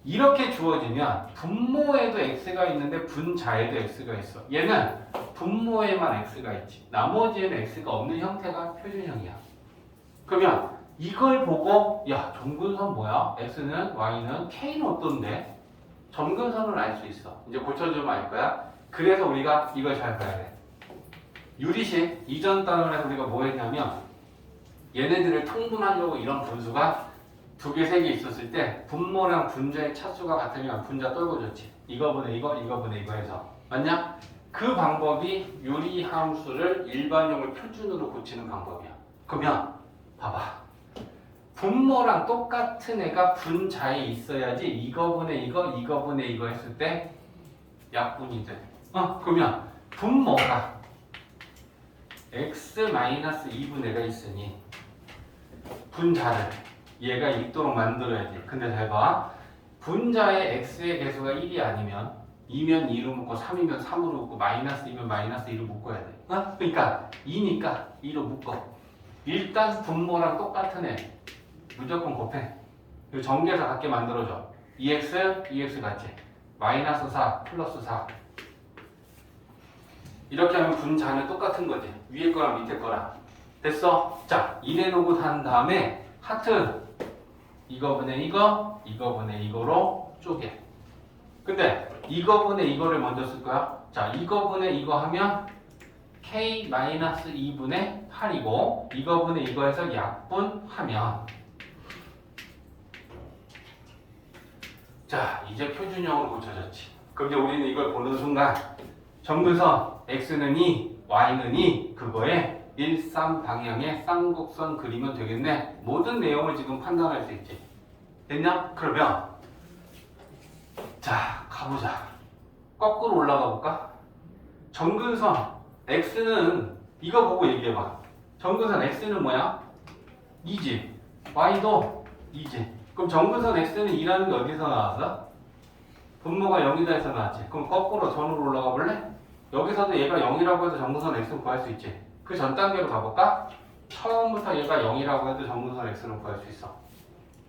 이렇게 주어지면 분모에도 x가 있는데 분자에도 x가 있어. 얘는 분모에만 x가 있지. 나머지에는 x가 없는 형태가 표준형이야. 그러면 이걸 보고 야, 점근선 뭐야? x는 y는 k는 어떤데? 점근선을 알 수 있어. 이제 고쳐주면 알 거야. 그래서 우리가 이걸 잘 봐야 돼. 유리식 이전 단원에서 우리가 뭐 했냐면 얘네들을 통분하려고 이런 분수가 2개, 3개 있었을 때 분모랑 분자의 차수가 같으면 분자 떨궈줬지. 이거분의 이거, 이거분의 이거 해서. 맞냐? 그 방법이 유리함수를 일반형을 표준으로 고치는 방법이야. 그러면 봐봐. 분모랑 똑같은 애가 분자에 있어야지 이거분의 이거분의 이거 했을 때 약분이 돼. 그러면 분모가 x-2분의가 있으니 분자를 얘가 있도록 만들어야지. 근데 잘 봐. 분자의 x의 개수가 1이 아니면 2면 2로 묶고 3이면 3으로 묶고 -2면 -2로 묶어야 돼. 그러니까 2니까 2로 묶어. 일단 분모랑 똑같은 애 무조건 곱해. 그리고 전개해서 같게 만들어줘. 2x 같이 -4 +4 이렇게 하면 분자는 똑같은 거지. 위에 거랑 밑에 거랑. 됐어? 자, 이래놓고 단 다음에 하트 이거분의 이거분의 이거로 쪼개. 근데 이거분의 이거를 먼저 쓸 거야. 자, 이거분의 이거 하면 k-2분의 8이고 이거분의 이거에서 약분하면 자, 이제 표준형으로 고쳐졌지. 그럼 이제 우리는 이걸 보는 순간 점근선 x는 2, y는 2 그거에 1, 3 방향의 쌍곡선 그리면 되겠네. 모든 내용을 지금 판단할 수 있지. 됐냐? 그러면 자, 가보자. 거꾸로 올라가 볼까? 점근선 x는 이거 보고 얘기해봐. 점근선 x는 뭐야? 2지. y도 2지. 그럼 점근선 x는 2라는 게 어디서 나왔어? 분모가 0이다 해서 나왔지. 그럼 거꾸로 전으로 올라가 볼래? 여기서도 얘가 0이라고 해도 점근선 x는 구할 수 있지. 그 전 단계로 가볼까? 처음부터 얘가 0이라고 해도 점근선 x는 구할 수 있어.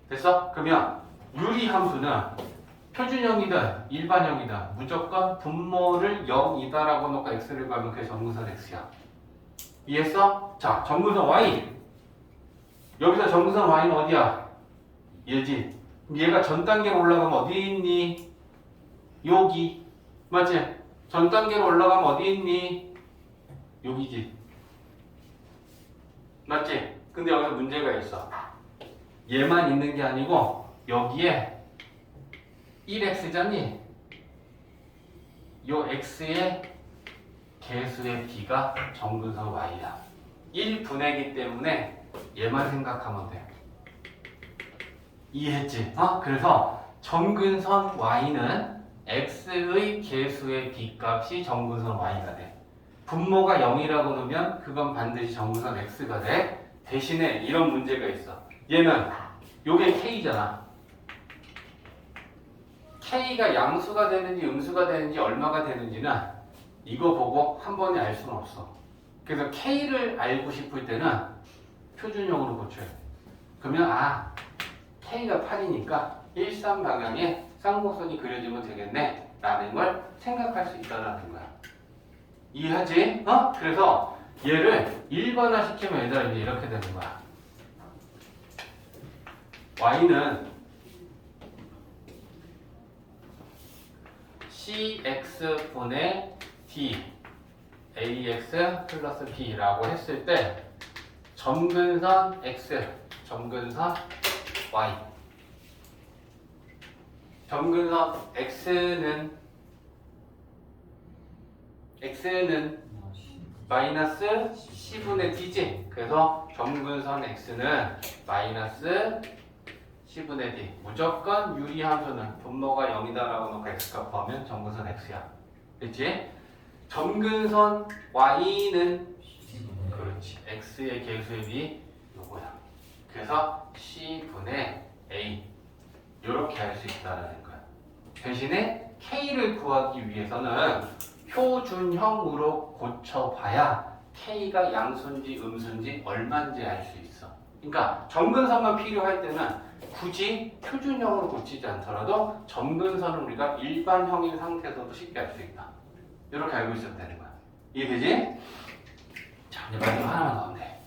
됐어? 그러면 유리함수는 표준형이든 일반형이든 무조건 분모를 0이다라고 놓고 x를 구하면 그게 점근선 x야. 이해했어? 자, 점근선 y. 여기서 점근선 y는 어디야? 얘지. 얘가 전 단계로 올라가면 어디 있니? 여기. 맞지? 전 단계로 올라가면 어디 있니? 여기지. 맞지? 근데 여기서 문제가 있어. 얘만 있는 게 아니고 여기에 1x잖니? 요 x의 개수의 b가 점근선 y야. 1분의이기 때문에 얘만 생각하면 돼. 이해했지? 그래서 점근선 y는 x의 개수의 b 값이 점근선 y가 돼. 분모가 0이라고 그러면 그건 반드시 점근선 x가 돼. 대신에 이런 문제가 있어. 얘는 요게 k잖아. k가 양수가 되는지 음수가 되는지 얼마가 되는지는 이거 보고 한 번에 알 수는 없어. 그래서 k를 알고 싶을 때는 표준형으로 고쳐야 돼. 그러면 k가 8이니까 1, 3 방향에 쌍곡선이 그려지면 되겠네 라는 걸 생각할 수 있다는 거야. 이해하지? 그래서 얘를 일반화 시키면 얘들아 이제 이렇게 되는 거야. y는 cx분의 d ax 플러스 b라고 했을 때 점근선 x, 점근선 y. 점근선 x는 마이너스 c분의 d지. 그래서 점근선 x는 마이너스 c분의 d. 무조건 유리함수는 분모가 0이다라고 놓고 x값 구하면 점근선 x야. 됐지? 점근선 y는 그렇지. x의 개수의 b 요거야. 그래서 c분의 a 요렇게 할 수 있다는 거야. 대신에 k를 구하기 위해서는 표준형으로 고쳐봐야 k가 양수인지 음수인지 얼마인지 알 수 있어. 그러니까 점근선만 필요할 때는 굳이 표준형으로 고치지 않더라도 점근선은 우리가 일반형인 상태에서도 쉽게 알 수 있다. 이렇게 알고 있어도 되는 거야. 이해되지? 자, 이제 마지막 하나만 나오면 돼.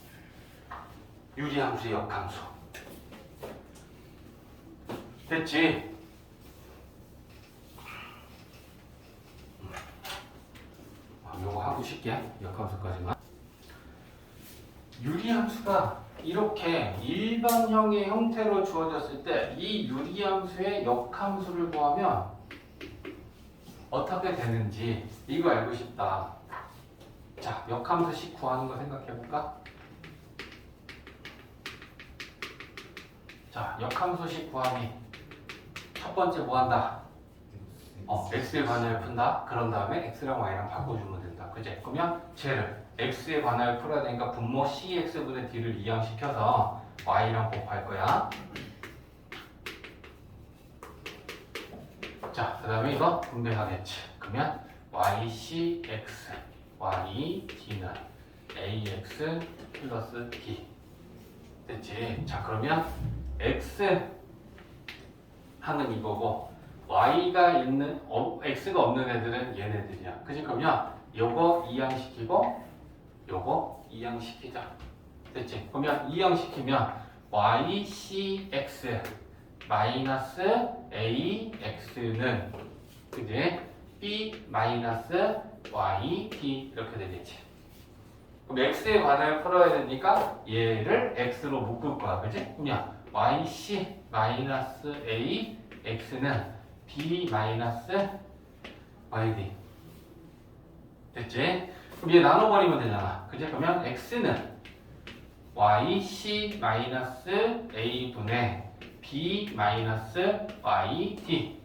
유리함수의 역함수. 됐지? 요거 하고 쉽게 역함수까지만. 유리함수가 이렇게 일반형의 형태로 주어졌을 때 이 유리함수의 역함수를 구하면 어떻게 되는지 이거 알고 싶다. 자, 역함수식 구하는 거 생각해 볼까? 자, 역함수식 구하기. 첫 번째 뭐 한다? x의 관하를 푼다. 그런 다음에 x랑 y랑 바꿔주면 된다. 그지? 그러면 쟤를 x의 관하를 풀어야 되니까 분모 cx분의 d를 이항시켜서 y랑 곱할 거야. 자, 그 다음에 이거 분배하겠지. 그러면 ycx, yd는 ax 플러스 b. 됐지? 자, 그러면 x 하는 이거고 y가 있는 x가 없는 애들은 얘네들이야. 그지? 그러면 요거 이항시키고 요거 이항시키자. 됐지? 그러면 이항시키면 ycx 마이너스 ax는 그지? b 마이너스 yb 이렇게 되겠지. 그럼 x의 관을 풀어야 되니까 얘를 x로 묶을 거야. 그지? 그러면 yc 마이너스 a x는 b 마이너스 yd. 됐지? 그럼 얘 나눠버리면 되잖아. 그지? 그러면 x는 yc 마이너스 a 분의 b 마이너스 yd.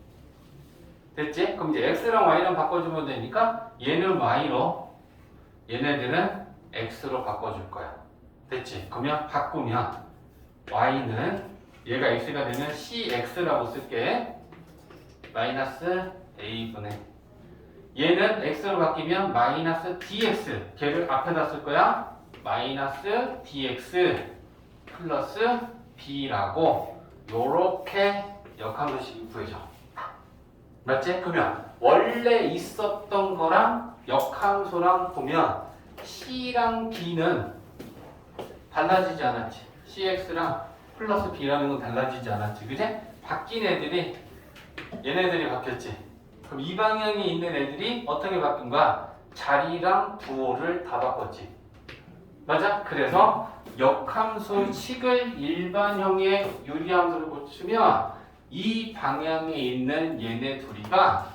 됐지? 그럼 이제 x랑 y랑 바꿔주면 되니까 얘는 y로 얘네들은 x로 바꿔줄 거야. 됐지? 그러면 바꾸면 y는 얘가 x가 되면 cx라고 쓸게. 마이너스 a분의 얘는 x로 바뀌면 마이너스 dx 걔를 앞에다 쓸 거야. 마이너스 dx 플러스 b라고 요렇게 역함수식이 구해져. 맞지? 그러면 원래 있었던 거랑 역함수랑 보면 c랑 b는 달라지지 않았지. cx랑 플러스 b라는 건 달라지지 않았지. 그지? 바뀐 애들이 얘네들이 바뀌었지. 그럼 이 방향에 있는 애들이 어떻게 바뀐 거야? 자리랑 부호를 다 바꿨지. 맞아? 그래서 역함수식을 일반형의 유리함수를 고치면 이 방향에 있는 얘네 둘이가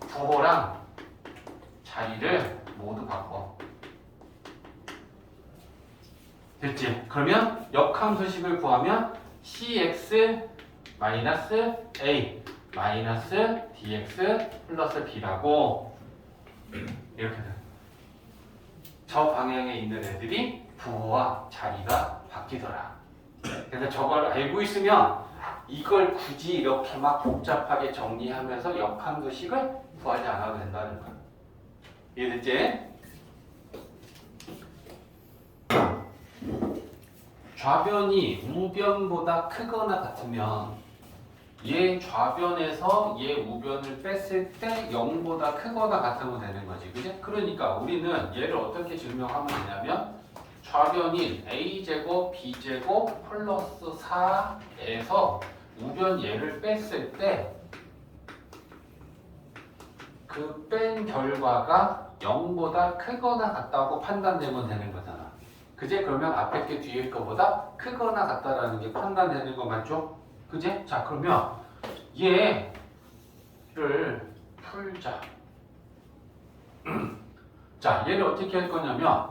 부호랑 자리를 모두 바꿔. 됐지? 그러면 역함수식을 구하면 cx 마이너스 a 마이너스 dx 플러스 b라고 이렇게 돼. 저 방향에 있는 애들이 부호와 자리가 바뀌더라. 그래서 저걸 알고 있으면 이걸 굳이 이렇게 막 복잡하게 정리하면서 역함수식을 구하지 않아도 된다는 거야. 이해됐지? 좌변이 우변보다 크거나 같으면 얘 좌변에서 얘 우변을 뺐을 때 0보다 크거나 같으면 되는 거지. 그지? 그러니까 우리는 얘를 어떻게 증명하면 되냐면 좌변인 a제곱 b제곱 플러스 4에서 우변 얘를 뺐을 때 그 뺀 결과가 0보다 크거나 같다고 판단되면 되는 거잖아. 그지? 그러면 앞에 게 뒤에 거보다 크거나 같다라는 게 판단되는 거 맞죠? 그지? 자, 그러면 얘를 풀자. 자, 얘를 어떻게 할 거냐면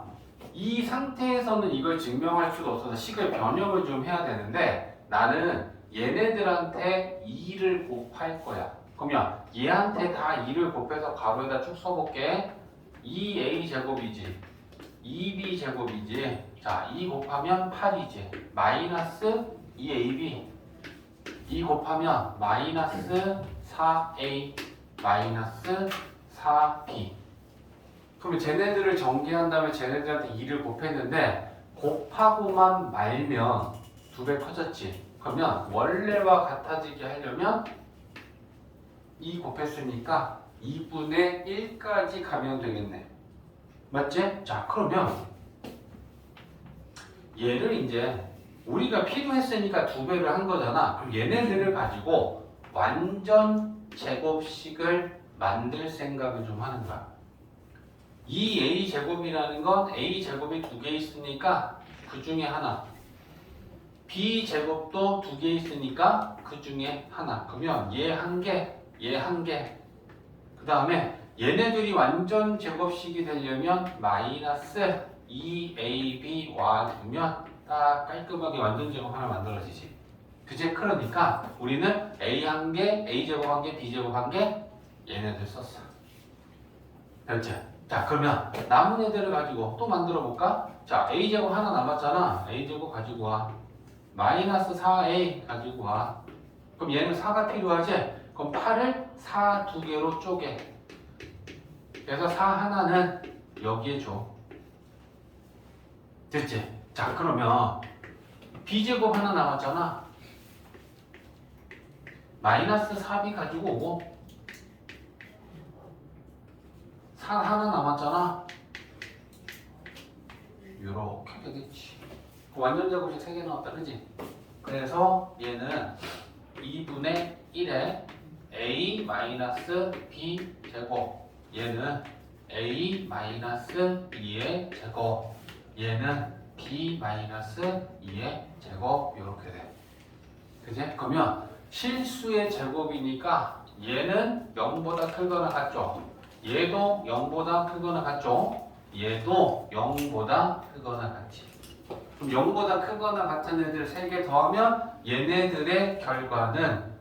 이 상태에서는 이걸 증명할 수가 없어서 식을 변형을 좀 해야 되는데 나는 얘네들한테 2를 곱할 거야. 그러면 얘한테 다 2를 곱해서 가로에다 쭉 써볼게. 2a 제곱이지 2b 제곱이지. 자, 2 곱하면 8이지. 마이너스 2ab 2 곱하면 마이너스 4a 마이너스 4b. 그러면 쟤네들을 정리한 다음에 쟤네들한테 2를 곱했는데 곱하고만 말면 2배 커졌지. 그러면 원래와 같아지게 하려면 2 곱했으니까 2분의 1까지 가면 되겠네. 맞지? 자, 그러면 얘를 이제 우리가 필요했으니까 2배를 한 거잖아. 그럼 얘네들을 가지고 완전 제곱식을 만들 생각을 좀 하는 거야. 이 a 제곱이라는 건 a 제곱이 2개 있으니까 그 중에 하나. b 제곱도 2개 있으니까 그 중에 하나. 그러면 얘 한 개, 얘 한 개, 그 다음에 얘네들이 완전 제곱식이 되려면 마이너스 2ab 와두면 딱 깔끔하게 완전 제곱 하나 만들어지지. 그치? 그러니까 우리는 a 한 개, a 제곱 한 개, b 제곱 한 개 얘네들 썼어. 됐지? 자 그러면 남은 애들을 가지고 또 만들어 볼까? 자 a 제곱 하나 남았잖아. a 제곱 가지고 와. 마이너스 4a 가지고 와. 그럼 얘는 4가 필요하지? 그럼 8을 4 두 개로 쪼개. 그래서 4 하나는 여기에 줘. 됐지? 자 그러면 b제곱 하나 남았잖아. 마이너스 4b 가지고 오고 4 하나 남았잖아. 요렇게 되겠지. 완전 제곱식 3개 나왔다 그지? 그래서 얘는 2분의 1에 a 마이너스 b 제곱, 얘는 a 마이너스 2의 제곱, 얘는 b 마이너스 2의 제곱 이렇게 돼. 그지? 그러면 실수의 제곱이니까 얘는 0보다 크거나 같죠? 얘도 0보다 크거나 같죠? 얘도 0보다 크거나 같지. 그럼 0보다 크거나 같은 애들 3개 더하면 얘네들의 결과는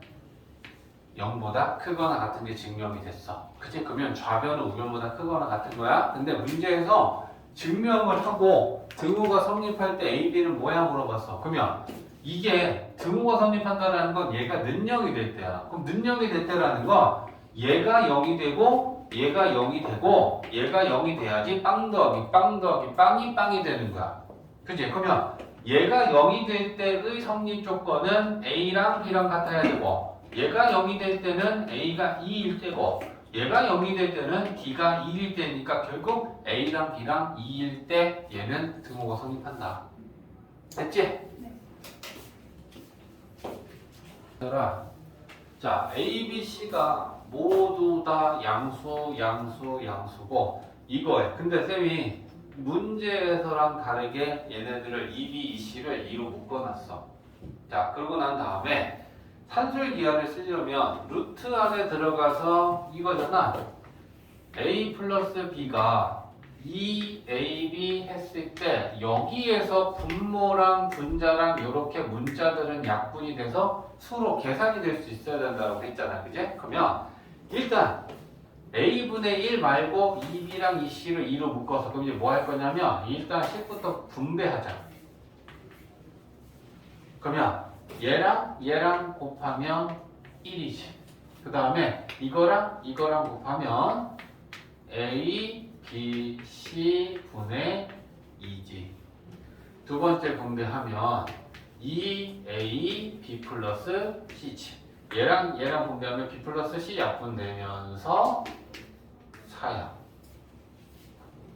0보다 크거나 같은 게 증명이 됐어. 그치? 그러면 좌변은 우변보다 크거나 같은 거야. 근데 문제에서 증명을 하고 등호가 성립할 때 A, B는 뭐야 물어봤어. 그러면 이게 등호가 성립한다는 건 얘가 능력이 될 때야. 그럼 능력이 될 때라는 건 얘가 0이 되고 얘가 0이 되고 얘가 0이 돼야지 빵 더하기 빵 더하기 빵이 빵이 되는 거야. 그치? 그러면 얘가 0이 될 때의 성립 조건은 A랑 B랑 같아야 되고 얘가 0이 될 때는 A가 2일 때고 얘가 0이 될 때는 B가 2일 때니까 결국 A랑 B랑 2일 때 얘는 등호가 성립한다. 됐지? 자, A, B, C가 모두 다 양수고 이거에 근데 쌤이 문제에서랑 다르게 얘네들을 2B, 2C를 2로 묶어놨어. 자, 그러고 난 다음에 산술기하를 쓰려면 루트 안에 들어가서 이거잖아. A 플러스 B가 2AB 했을 때 여기에서 분모랑 분자랑 이렇게 문자들은 약분이 돼서 수로 계산이 될 수 있어야 된다고 했잖아. 그지? 그러면 일단 A분의 1 말고 2B랑 2C를 2로 묶어서 그럼 이제 뭐 할 거냐면 일단 10부터 분배하자. 그러면 얘랑 곱하면 1이지. 그 다음에 이거랑 곱하면 A, B, C 분의 2지. 두 번째 분배하면 2A, B 플러스 C지. 얘랑 분배하면 B 플러스 C 약분되면서 4야.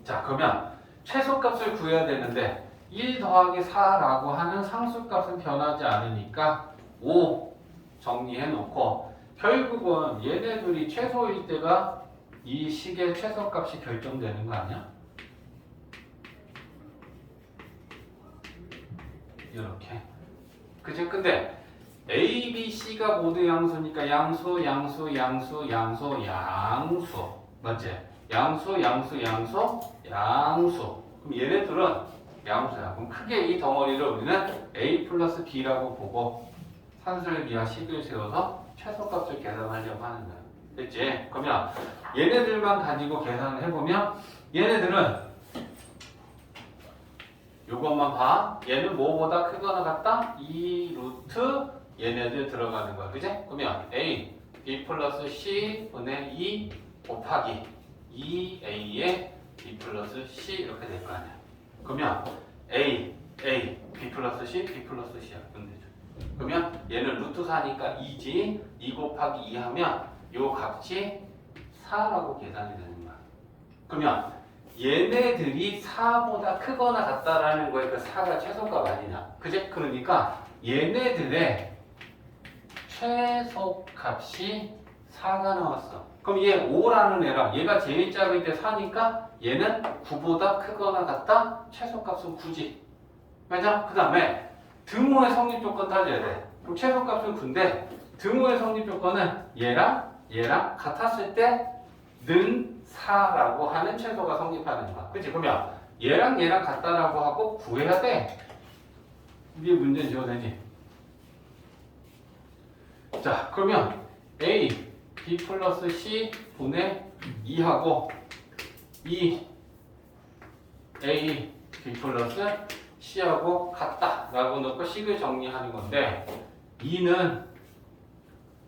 자, 그러면 최소값을 구해야 되는데 1 더하기 4라고 하는 상수값은 변하지 않으니까 5 정리해 놓고 결국은 얘네들이 최소일 때가 이 식의 최소값이 결정되는 거 아니야? 이렇게. 그치? 근데 A, B, C가 모두 양수니까 양수. 맞지? 양수. 그럼 얘네들은 양수야. 그럼 크게 이 덩어리를 우리는 A 플러스 B라고 보고 산술기하 식을 세워서 최소값을 계산하려고 하는 거야. 됐지? 그러면 얘네들만 가지고 계산을 해보면 얘네들은 요것만 봐. 얘는 뭐보다 크거나 같다? 2 루트 얘네들 들어가는 거야. 그지? 그러면 A, B 플러스 C 분의 2 곱하기 2A에 B 플러스 C 이렇게 될 거 아니야. 그러면 A, B 플러스 C, B 플러스 C야. 그러면 얘는 루트 4니까 2지. 2 곱하기 2 하면 요 값이 4라고 계산이 되는 거야. 그러면 얘네들이 4보다 크거나 같다라는 거에 그 4가 최소값 아니냐. 그지? 그러니까 얘네들의 최소값이 4가 나왔어. 그럼 얘 5라는 애랑 얘가 제일 작을 때 4니까 얘는 9보다 크거나 같다? 최소값은 9지. 맞아? 그 다음에 등호의 성립 조건 따져야 돼. 그럼 최소값은 9인데 등호의 성립 조건은 얘랑 같았을 때 는 4라고 하는 최소가 성립하는 거야. 그치? 그러면 얘랑 얘랑 같다라고 하고 구해야 돼. 이게 문제 지어내지. 자, 그러면 A, B 플러스 C 분의 2하고 2, A, B 플러스 C하고 같다라고 넣고 식을 정리하는 건데 2는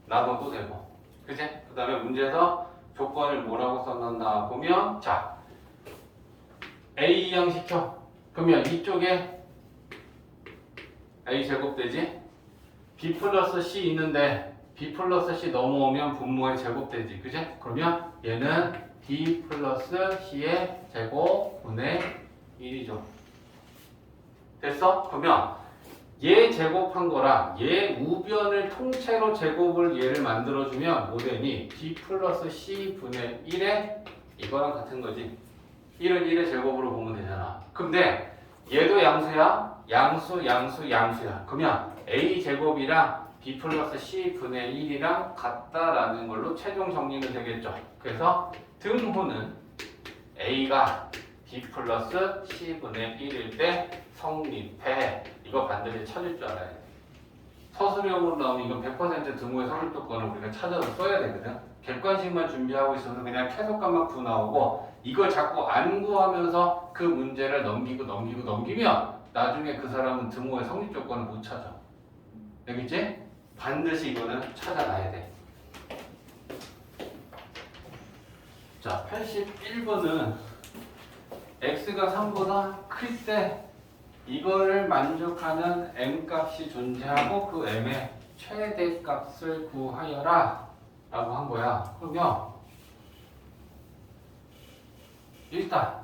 나눠도 되고, 그치? 그 다음에 문제에서 조건을 뭐라고 써놨나 보면, 자, A 이항시켜. 그러면 이쪽에 A 제곱되지? B 플러스 C 있는데 B 플러스 C 넘어오면 분모의 제곱되지, 그치? 그러면 얘는 B 플러스 C의 제곱분의 1이죠. 됐어? 그러면 얘 제곱한 거랑 얘 우변을 통째로 제곱을 얘를 만들어주면 뭐 되니? B 플러스 C 분의 1에 이거랑 같은 거지. 1은 1의 제곱으로 보면 되잖아. 근데 얘도 양수야? 양수야. 그러면 A 제곱이랑 B 플러스 C 분의 1이랑 같다라는 걸로 최종 정리는 되겠죠. 그래서 등호는 A가 B 플러스 C 분의 1일 때 성립해. 이거 반드시 찾을 줄 알아야 돼. 서술형으로 나오면 이건 100% 등호의 성립 조건을 우리가 찾아서 써야 되거든. 객관식만 준비하고 있어서 그냥 최소값만 구해 나오고, 이걸 자꾸 안 구하면서 그 문제를 넘기면 나중에 그 사람은 등호의 성립 조건을 못 찾아. 알겠지? 반드시 이거는 찾아놔야 돼. 자, 81번은 x가 3보다 클 때 이거를 만족하는 m값이 존재하고 그 m의 최대값을 구하여라 라고 한 거야. 그러면 일단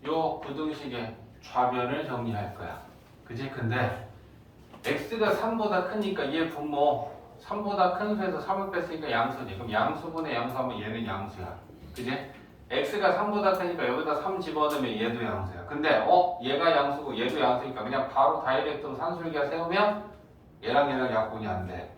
요 부등식의 좌변을 정리할 거야. 그치? 근데 x가 3보다 크니까 얘 분모 3보다 큰 수에서 3을 뺐으니까 양수지. 그럼 양수분의 양수하면 얘는 양수야. 그치? x가 3보다 크니까 여기다 3 집어넣으면 얘도 양수야. 근데 얘가 양수고 얘도 양수니까 그냥 바로 다이렉트로 산술기하 세우면 얘랑 약분이 안 돼.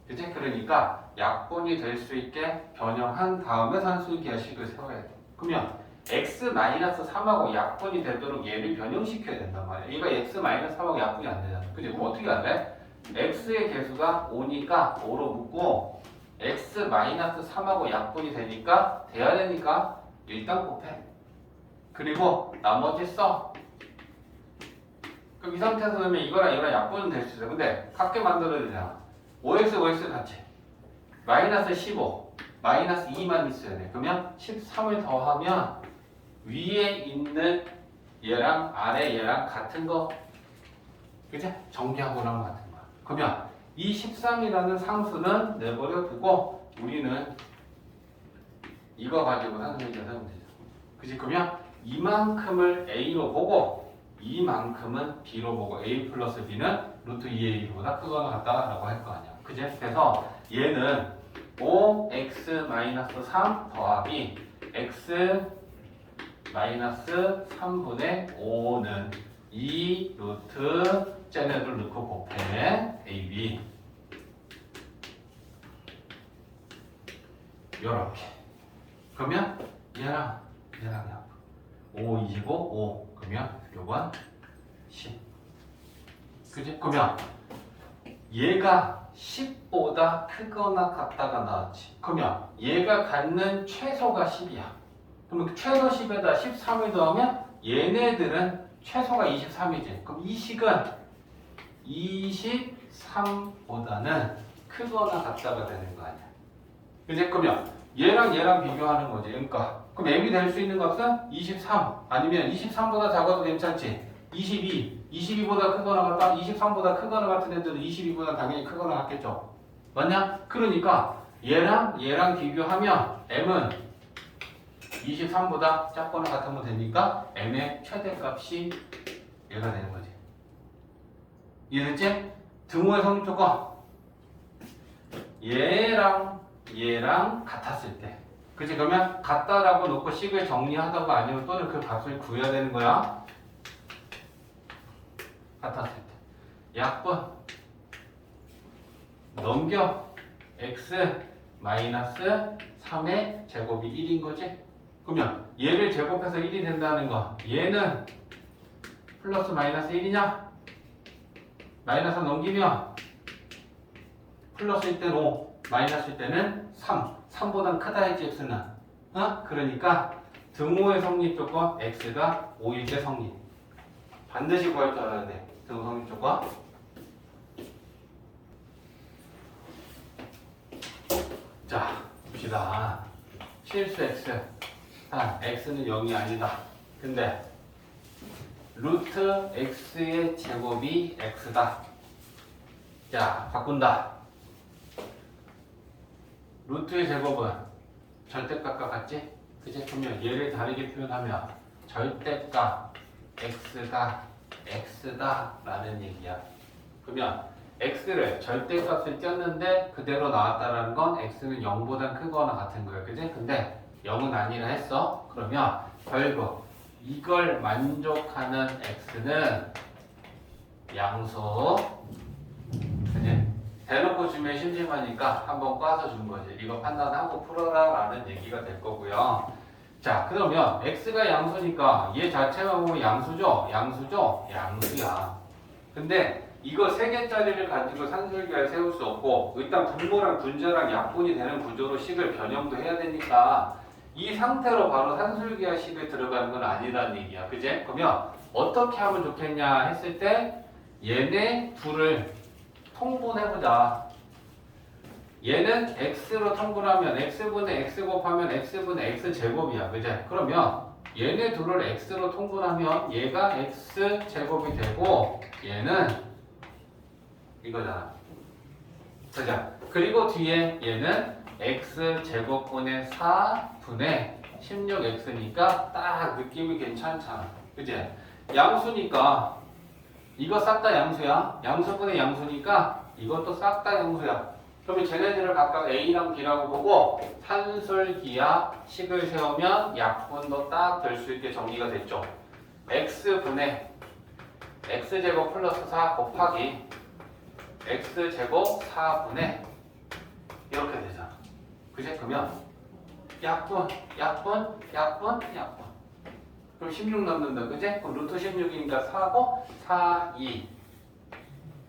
그치? 그러니까 약분이 될 수 있게 변형한 다음에 산술기하식을 세워야 돼. 그러면 x-3하고 약분이 되도록 얘를 변형시켜야 된단 말이야. 얘가 x-3하고 약분이 안 되잖아. 그치? 그럼 어떻게 안 돼? x의 개수가 5니까 5로 묶고 x-3하고 약분이 되니까 돼야 되니까 일단 곱해. 그리고 나머지 써. 그럼 이 상태에서 넣으면 이거랑 약분은 될 수 있어. 근데 같게 만들어야 되잖아. 5x 같이. 마이너스 15. 마이너스 2만 있어야 돼. 그러면 13을 더하면 위에 있는 얘랑 아래 얘랑 같은 거. 그치? 정비하고랑 같은 거야. 그러면 이 13이라는 상수는 내버려 두고 우리는 이거 가지고 산술기하 세우면 되죠. 그치? 그러면 이만큼을 A로 보고 이만큼은 B로 보고 A 플러스 B는 루트 2의 1보다 크거나 같다라고 할 거 아니야. 그치? 그래서 얘는 5x-3 더하기 x-3분의 5는 2 루트 쟤네들 넣고 곱해 AB 요렇게. 그러면 얘랑 5, 25, 5 그러면 요건 10. 그치? 그러면 얘가 10보다 크거나 같다가 나왔지. 그러면 얘가 갖는 최소가 10이야. 그러면 최소 10에다 13을 더하면 얘네들은 최소가 23이지. 그럼 이 식은 23보다는 크거나 같다가 되는 거 아니야. 그치? 그러면 얘랑 비교하는 거지. 그러니까 그럼 m이 될 수 있는 값은 23 아니면 23보다 작아도 괜찮지. 22보다 크거나 같다. 23보다 크거나 같은 애들은 22보다 당연히 크거나 같겠죠. 맞냐? 그러니까 얘랑 비교하면 m은 23보다 작거나 같으면 되니까 m의 최대값이 얘가 되는 거지. 이해됐지? 등호의 성립 조건 얘랑 같았을 때. 그치? 그러면 같다라고 놓고 식을 정리하다가 아니면 또는 그 값을 구해야 되는 거야. 같았을 때. 약분 넘겨 x 마이너스 3의 제곱이 1인 거지? 그러면 얘를 제곱해서 1이 된다는 거 얘는 플러스 마이너스 1이냐? 마이너스 넘기면 플러스일 때는 5, 마이너스일 때는 3 3보다 크다 했지 x는 그러니까 등호의 성립 조건 x가 5일 때 성립 반드시 구할 줄 알아야 돼 등호 성립 조건 자 봅시다 실수 x x는 0이 아니다 근데 루트 x의 제곱이 x다 자 바꾼다 루트의 제곱은 절대값과 같지? 그치? 그러면 얘를 다르게 표현하면 절대값 x가 x다 라는 얘기야 그러면 x를 절대값을 띄었는데 그대로 나왔다라는 건 x는 0보다 크거나 같은 거예요 그치? 근데 0은 아니라 했어 그러면 결국 이걸 만족하는 x는 양수 그치? 대놓고 주면 심심하니까 한번 꽈서 준 거지. 이거 판단하고 풀어라 라는 얘기가 될 거고요. 자, 그러면 x가 양수니까 얘 자체만 보면 양수죠? 양수죠? 양수야. 근데 이거 3개짜리를 가지고 산술기를 세울 수 없고 일단 분모랑 분자랑 약분이 되는 구조로 식을 변형도 해야 되니까 이 상태로 바로 산술기와 식을 들어가는 건 아니라는 얘기야. 그제? 그러면 어떻게 하면 좋겠냐 했을 때 얘네 둘을 통분해보자. 얘는 x로 통분하면 x분의 x 곱하면 x분의 x 제곱이야. 그제? 그러면 얘네 둘을 x로 통분하면 얘가 x 제곱이 되고 얘는 이거잖아. 그죠? 그리고 뒤에 얘는 x 제곱분의 4분의 16x니까 딱 느낌이 괜찮잖아. 그제? 양수니까 이거 싹 다 양수야. 양수분의 양수니까 이것도 싹 다 양수야. 그러면 쟤네들을 각각 A랑 B라고 보고 산술기하 식을 세우면 약분도 딱 될 수 있게 정리가 됐죠. X분의 X제곱 플러스 4 곱하기 X제곱 4분의 이렇게 되잖아. 그제? 그러면 약분, 약분, 약분, 약분. 그럼 16 넣는다. 그제? 그럼 루트 16이니까 4고 4, 2,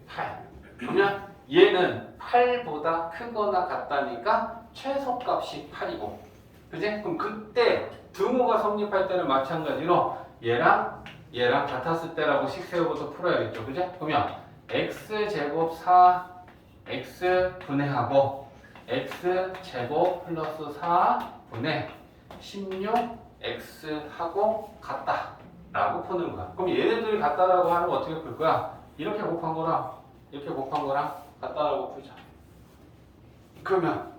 8. 그러면 얘는 8보다 크거나 같다니까 최소값이 8이고. 그제? 그럼 그때 등호가 성립할 때는 마찬가지로 얘랑 같았을 때라고 식 세우고도 풀어야겠죠. 그제? 그러면 x제곱 4 x 분해하고 x제곱 플러스 4분의 16 x하고 같다 라고 푸는 거야. 그럼 얘네들이 같다라고 하는 거 어떻게 풀 거야? 이렇게 곱한 거랑 이렇게 곱한 거랑 같다라고 풀자. 그러면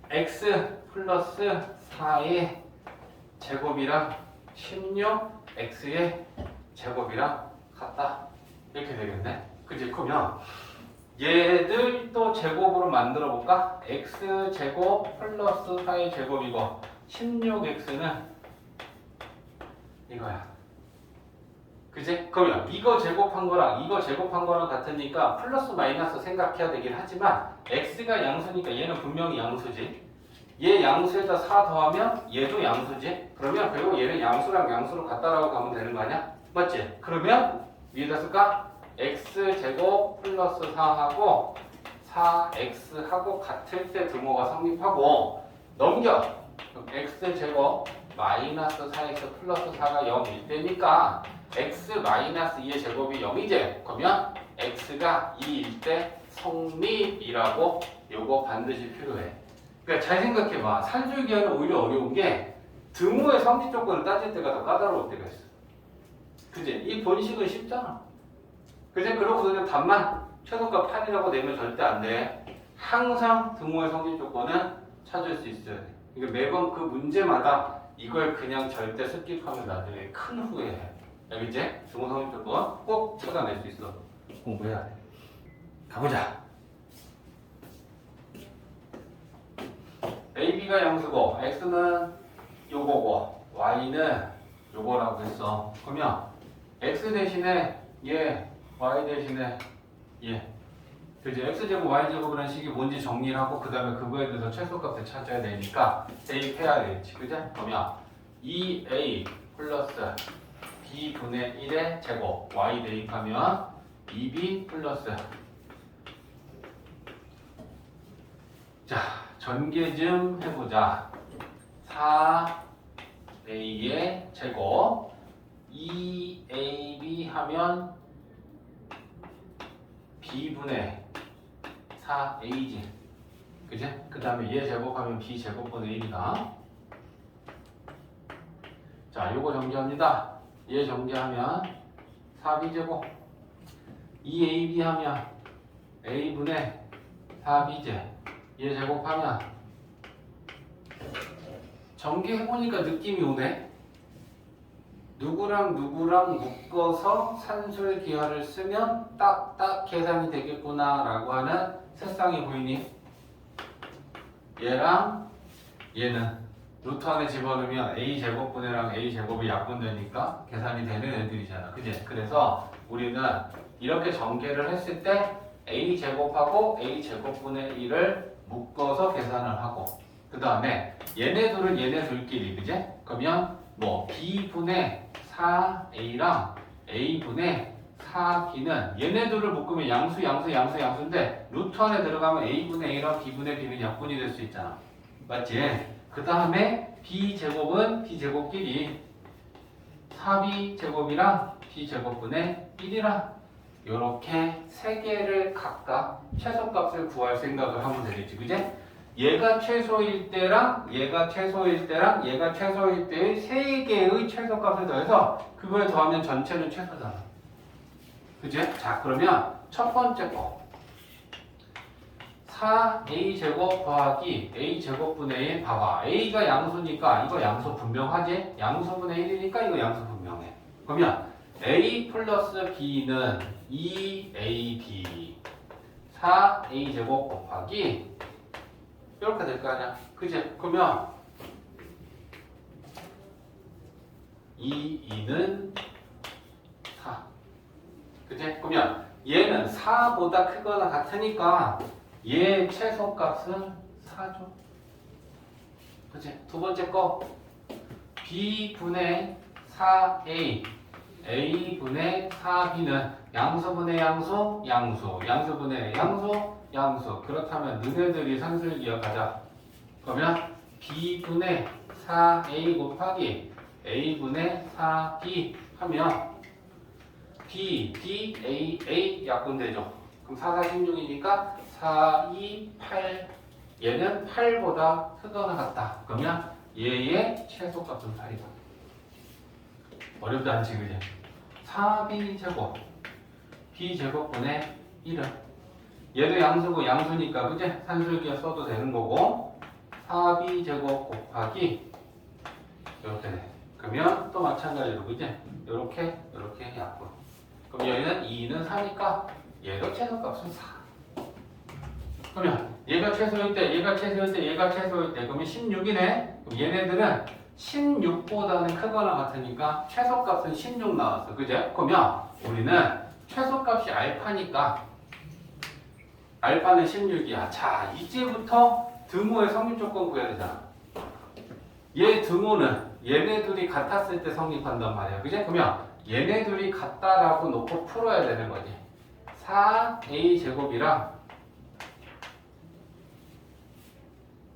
x 플러스 4의 제곱이랑 16x의 제곱이랑 같다 이렇게 되겠네. 그치? 그러면 얘들 또 제곱으로 만들어 볼까? x제곱 플러스 4의 제곱이고 16x는 이거야. 그지? 그러면 이거 제곱한 거랑 이거 제곱한 거랑 같으니까 플러스 마이너스 생각해야 되긴 하지만 x가 양수니까 얘는 분명히 양수지. 얘 양수에다 4 더하면 얘도 양수지. 그러면 결국 얘는 양수랑 양수로 같다라고 가면 되는 거 아니야? 맞지? 그러면 위에다 쓸까? x제곱 플러스 4하고 4x하고 같을 때 등호가 성립하고 넘겨. 그럼 x제곱 마이너스 4x 플러스 4가 0일 때니까 x 마이너스 2의 제곱이 0이지? 그러면 x가 2일 때 성립이라고 요거 반드시 필요해. 그러니까 잘 생각해봐. 산술기하는 오히려 어려운 게 등호의 성립 조건을 따질 때가 더 까다로울 때가 있어. 그지? 이 본식은 쉽잖아. 그지? 그러고 그냥 답만 최소값 8이라고 내면 절대 안 돼. 항상 등호의 성립 조건은 찾을 수 있어야 돼. 그러니까 매번 그 문제마다 이걸 그냥 절대 스킵하면 나중에 큰 후회해. 알겠지? 등호 성립 조건 꼭 찾아낼 수 있어. 공부해야 돼. 가보자. A, B가 양수고 X는 요거고 Y는 요거라고 했어. 그러면 X 대신에 얘, Y 대신에 얘 이제 x제곱 y제곱이라는 식이 뭔지 정리를 하고 그 다음에 그거에 대해서 최소값을 찾아야 되니까 대입해야 되겠지. 그죠? 그러면 2a 플러스 b분의 1의 제곱 y 대입하면 2b 플러스 자 전개 좀 해보자. 4a의 제곱 2ab 하면 b분의 4a지. 그지? 그 다음에 얘 제곱하면 b 제곱분의 1이다. 자, 요거 정리합니다. 얘 정리하면 4b 제곱 2ab 하면 a분의 4b제 얘 제곱하면 전개해보니까 느낌이 오네. 누구랑 누구랑 묶어서 산술기하를 쓰면 딱딱 계산이 되겠구나 라고 하는 새쌍이 보이니? 얘랑 얘는 루트 안에 집어넣으면 a제곱분해랑 a제곱이 약분되니까 계산이 되는 애들이잖아. 그지? 그래서 우리는 이렇게 전개를 했을 때 a제곱하고 a제곱분의 1을 묶어서 계산을 하고 그 다음에 얘네 둘끼리 그지? 그러면 뭐 b분의 4a랑 a분의 4b는 얘네들을 묶으면 양수인데 루트 안에 들어가면 a분의 a랑 b분의 b는 약분이 될 수 있잖아. 맞지? 그 다음에 b제곱은 b제곱끼리 4b 제곱이랑 b제곱분의 1이랑 요렇게 세 개를 각각 최소값을 구할 생각을 하면 되겠지. 그지? 얘가 최소일 때랑 얘가 최소일 때랑 얘가 최소일 때의 세 개의 최소값을 더해서 그걸 더하면 전체는 최소잖아. 그지? 자, 그러면 첫 번째 거 4a제곱 더하기 a제곱분의 1 봐봐. a가 양수니까 이거 양수 분명하지? 양수분의 1이니까 이거 양수 분명해. 그러면 a 플러스 b는 2ab 4a제곱 곱하기 이렇게 될 거 아니야. 그지? 그러면 2는 4. 그지? 그러면 얘는 4보다 크거나 같으니까 얘 최소값은 4죠. 그치? 두 번째 거 b분의 4a a분의 4b는 양수분의 양수 양수분의 양수 그렇다면 너네들이 산술 기억하자. 그러면 b분의 4a 곱하기 a분의 4b 하면 b, a 약분되죠. 그럼 4, 4, 16이니까 4, 2, 8 얘는 8보다 크거나 같다. 그러면 얘의 최소값은 8이다. 어렵지 않지 그지? 4b 제곱 b 제곱분의 1은 얘도 양수고 양수니까 그지? 산술기하 써도 되는 거고 4b 제곱 곱하기 이렇게 돼. 그러면 또 마찬가지로 그지? 이렇게 약분. 그럼 얘는 2는 4니까 얘도 최소값은 4. 그러면 얘가 최소일 때 그러면 16이네. 그럼 얘네들은 16보다는 크거나 같으니까 최소값은 16 나왔어. 그죠? 그러면 우리는 최소값이 알파니까 알파는 16이야. 자, 이제부터 등호의 성립 조건 구해야 되잖아. 얘 등호는 얘네들이 같았을 때 성립한단 말이야. 그죠? 그러면 얘네들이 같다라고 놓고 풀어야 되는 거지. 4a 제곱이랑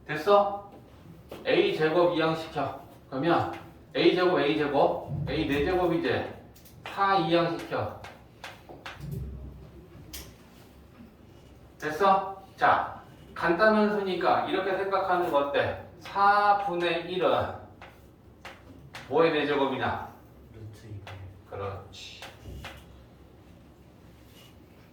됐어? a 제곱 이항시켜. 그러면 a 제곱 a 4제곱이지. 4 이항시켜. 됐어? 자, 간단한 수니까 이렇게 생각하는 거 어때? 4분의 1은 뭐의 4제곱이냐? 루트 2분의 그렇지.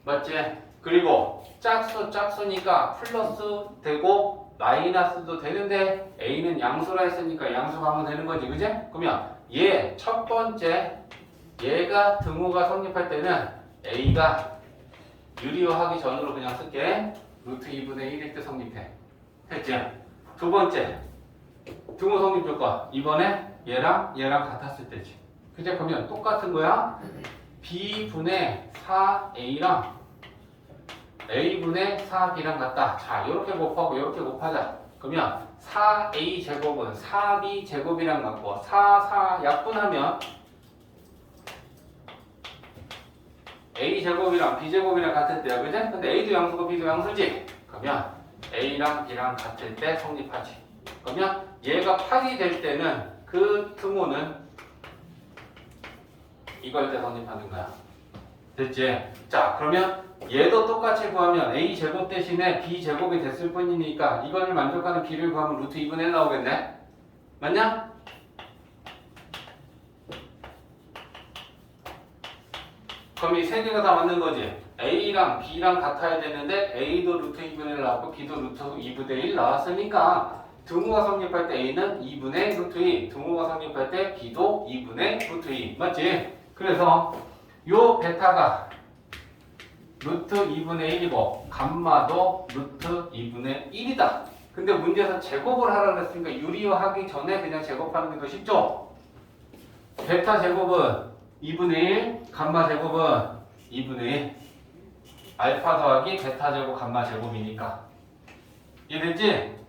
맞지? 그리고 짝수니까 플러스 되고 마이너스도 되는데 a는 양수라 했으니까 양수 가면 되는 거지. 그지? 그러면 얘 첫 번째 얘가 등호가 성립할 때는 a가 유리화하기 전으로 그냥 쓸게. 루트 2분의 1일 때 성립해. 됐지? 두 번째 등호 성립 조건 이번에 얘랑 같았을 때지. 그지? 그러면 똑같은 거야. b분의 4a랑 a분의 4b랑 같다. 자, 이렇게 곱하고 이렇게 곱하자. 그러면 4a 제곱은 4b 제곱이랑 같고 4 약분하면 a 제곱이랑 b 제곱이랑 같을 때야, 그지? 근데 a도 양수고 b도 양수지. 그러면 a랑 b랑 같을 때 성립하지. 그러면 얘가 8이 될 때는 그 등호는 이걸 때 성립하는 거야. 됐지? 자, 그러면 얘도 똑같이 구하면 a 제곱 대신에 b 제곱이 됐을 뿐이니까 이거를 만족하는 b를 구하면 루트 2분의 1 나오겠네? 맞냐? 그럼 이 세 개가 다 맞는 거지. a랑 b랑 같아야 되는데 a도 루트 2분의 1 나왔고 b도 루트 2분의 1 나왔으니까 등호가 성립할 때 a는 2분의 루트 2, 등호가 성립할 때 b도 2분의 루트 2. 맞지? 그래서 요 베타가 루트 2분의 1이고 감마도 루트 2분의 1이다. 근데 문제에서 제곱을 하라 그랬으니까 유리화하기 전에 그냥 제곱하는 게 더 쉽죠? 베타 제곱은 2분의 1, 감마 제곱은 2분의 1. 알파 더하기 베타 제곱 감마 제곱이니까. 이해됐지?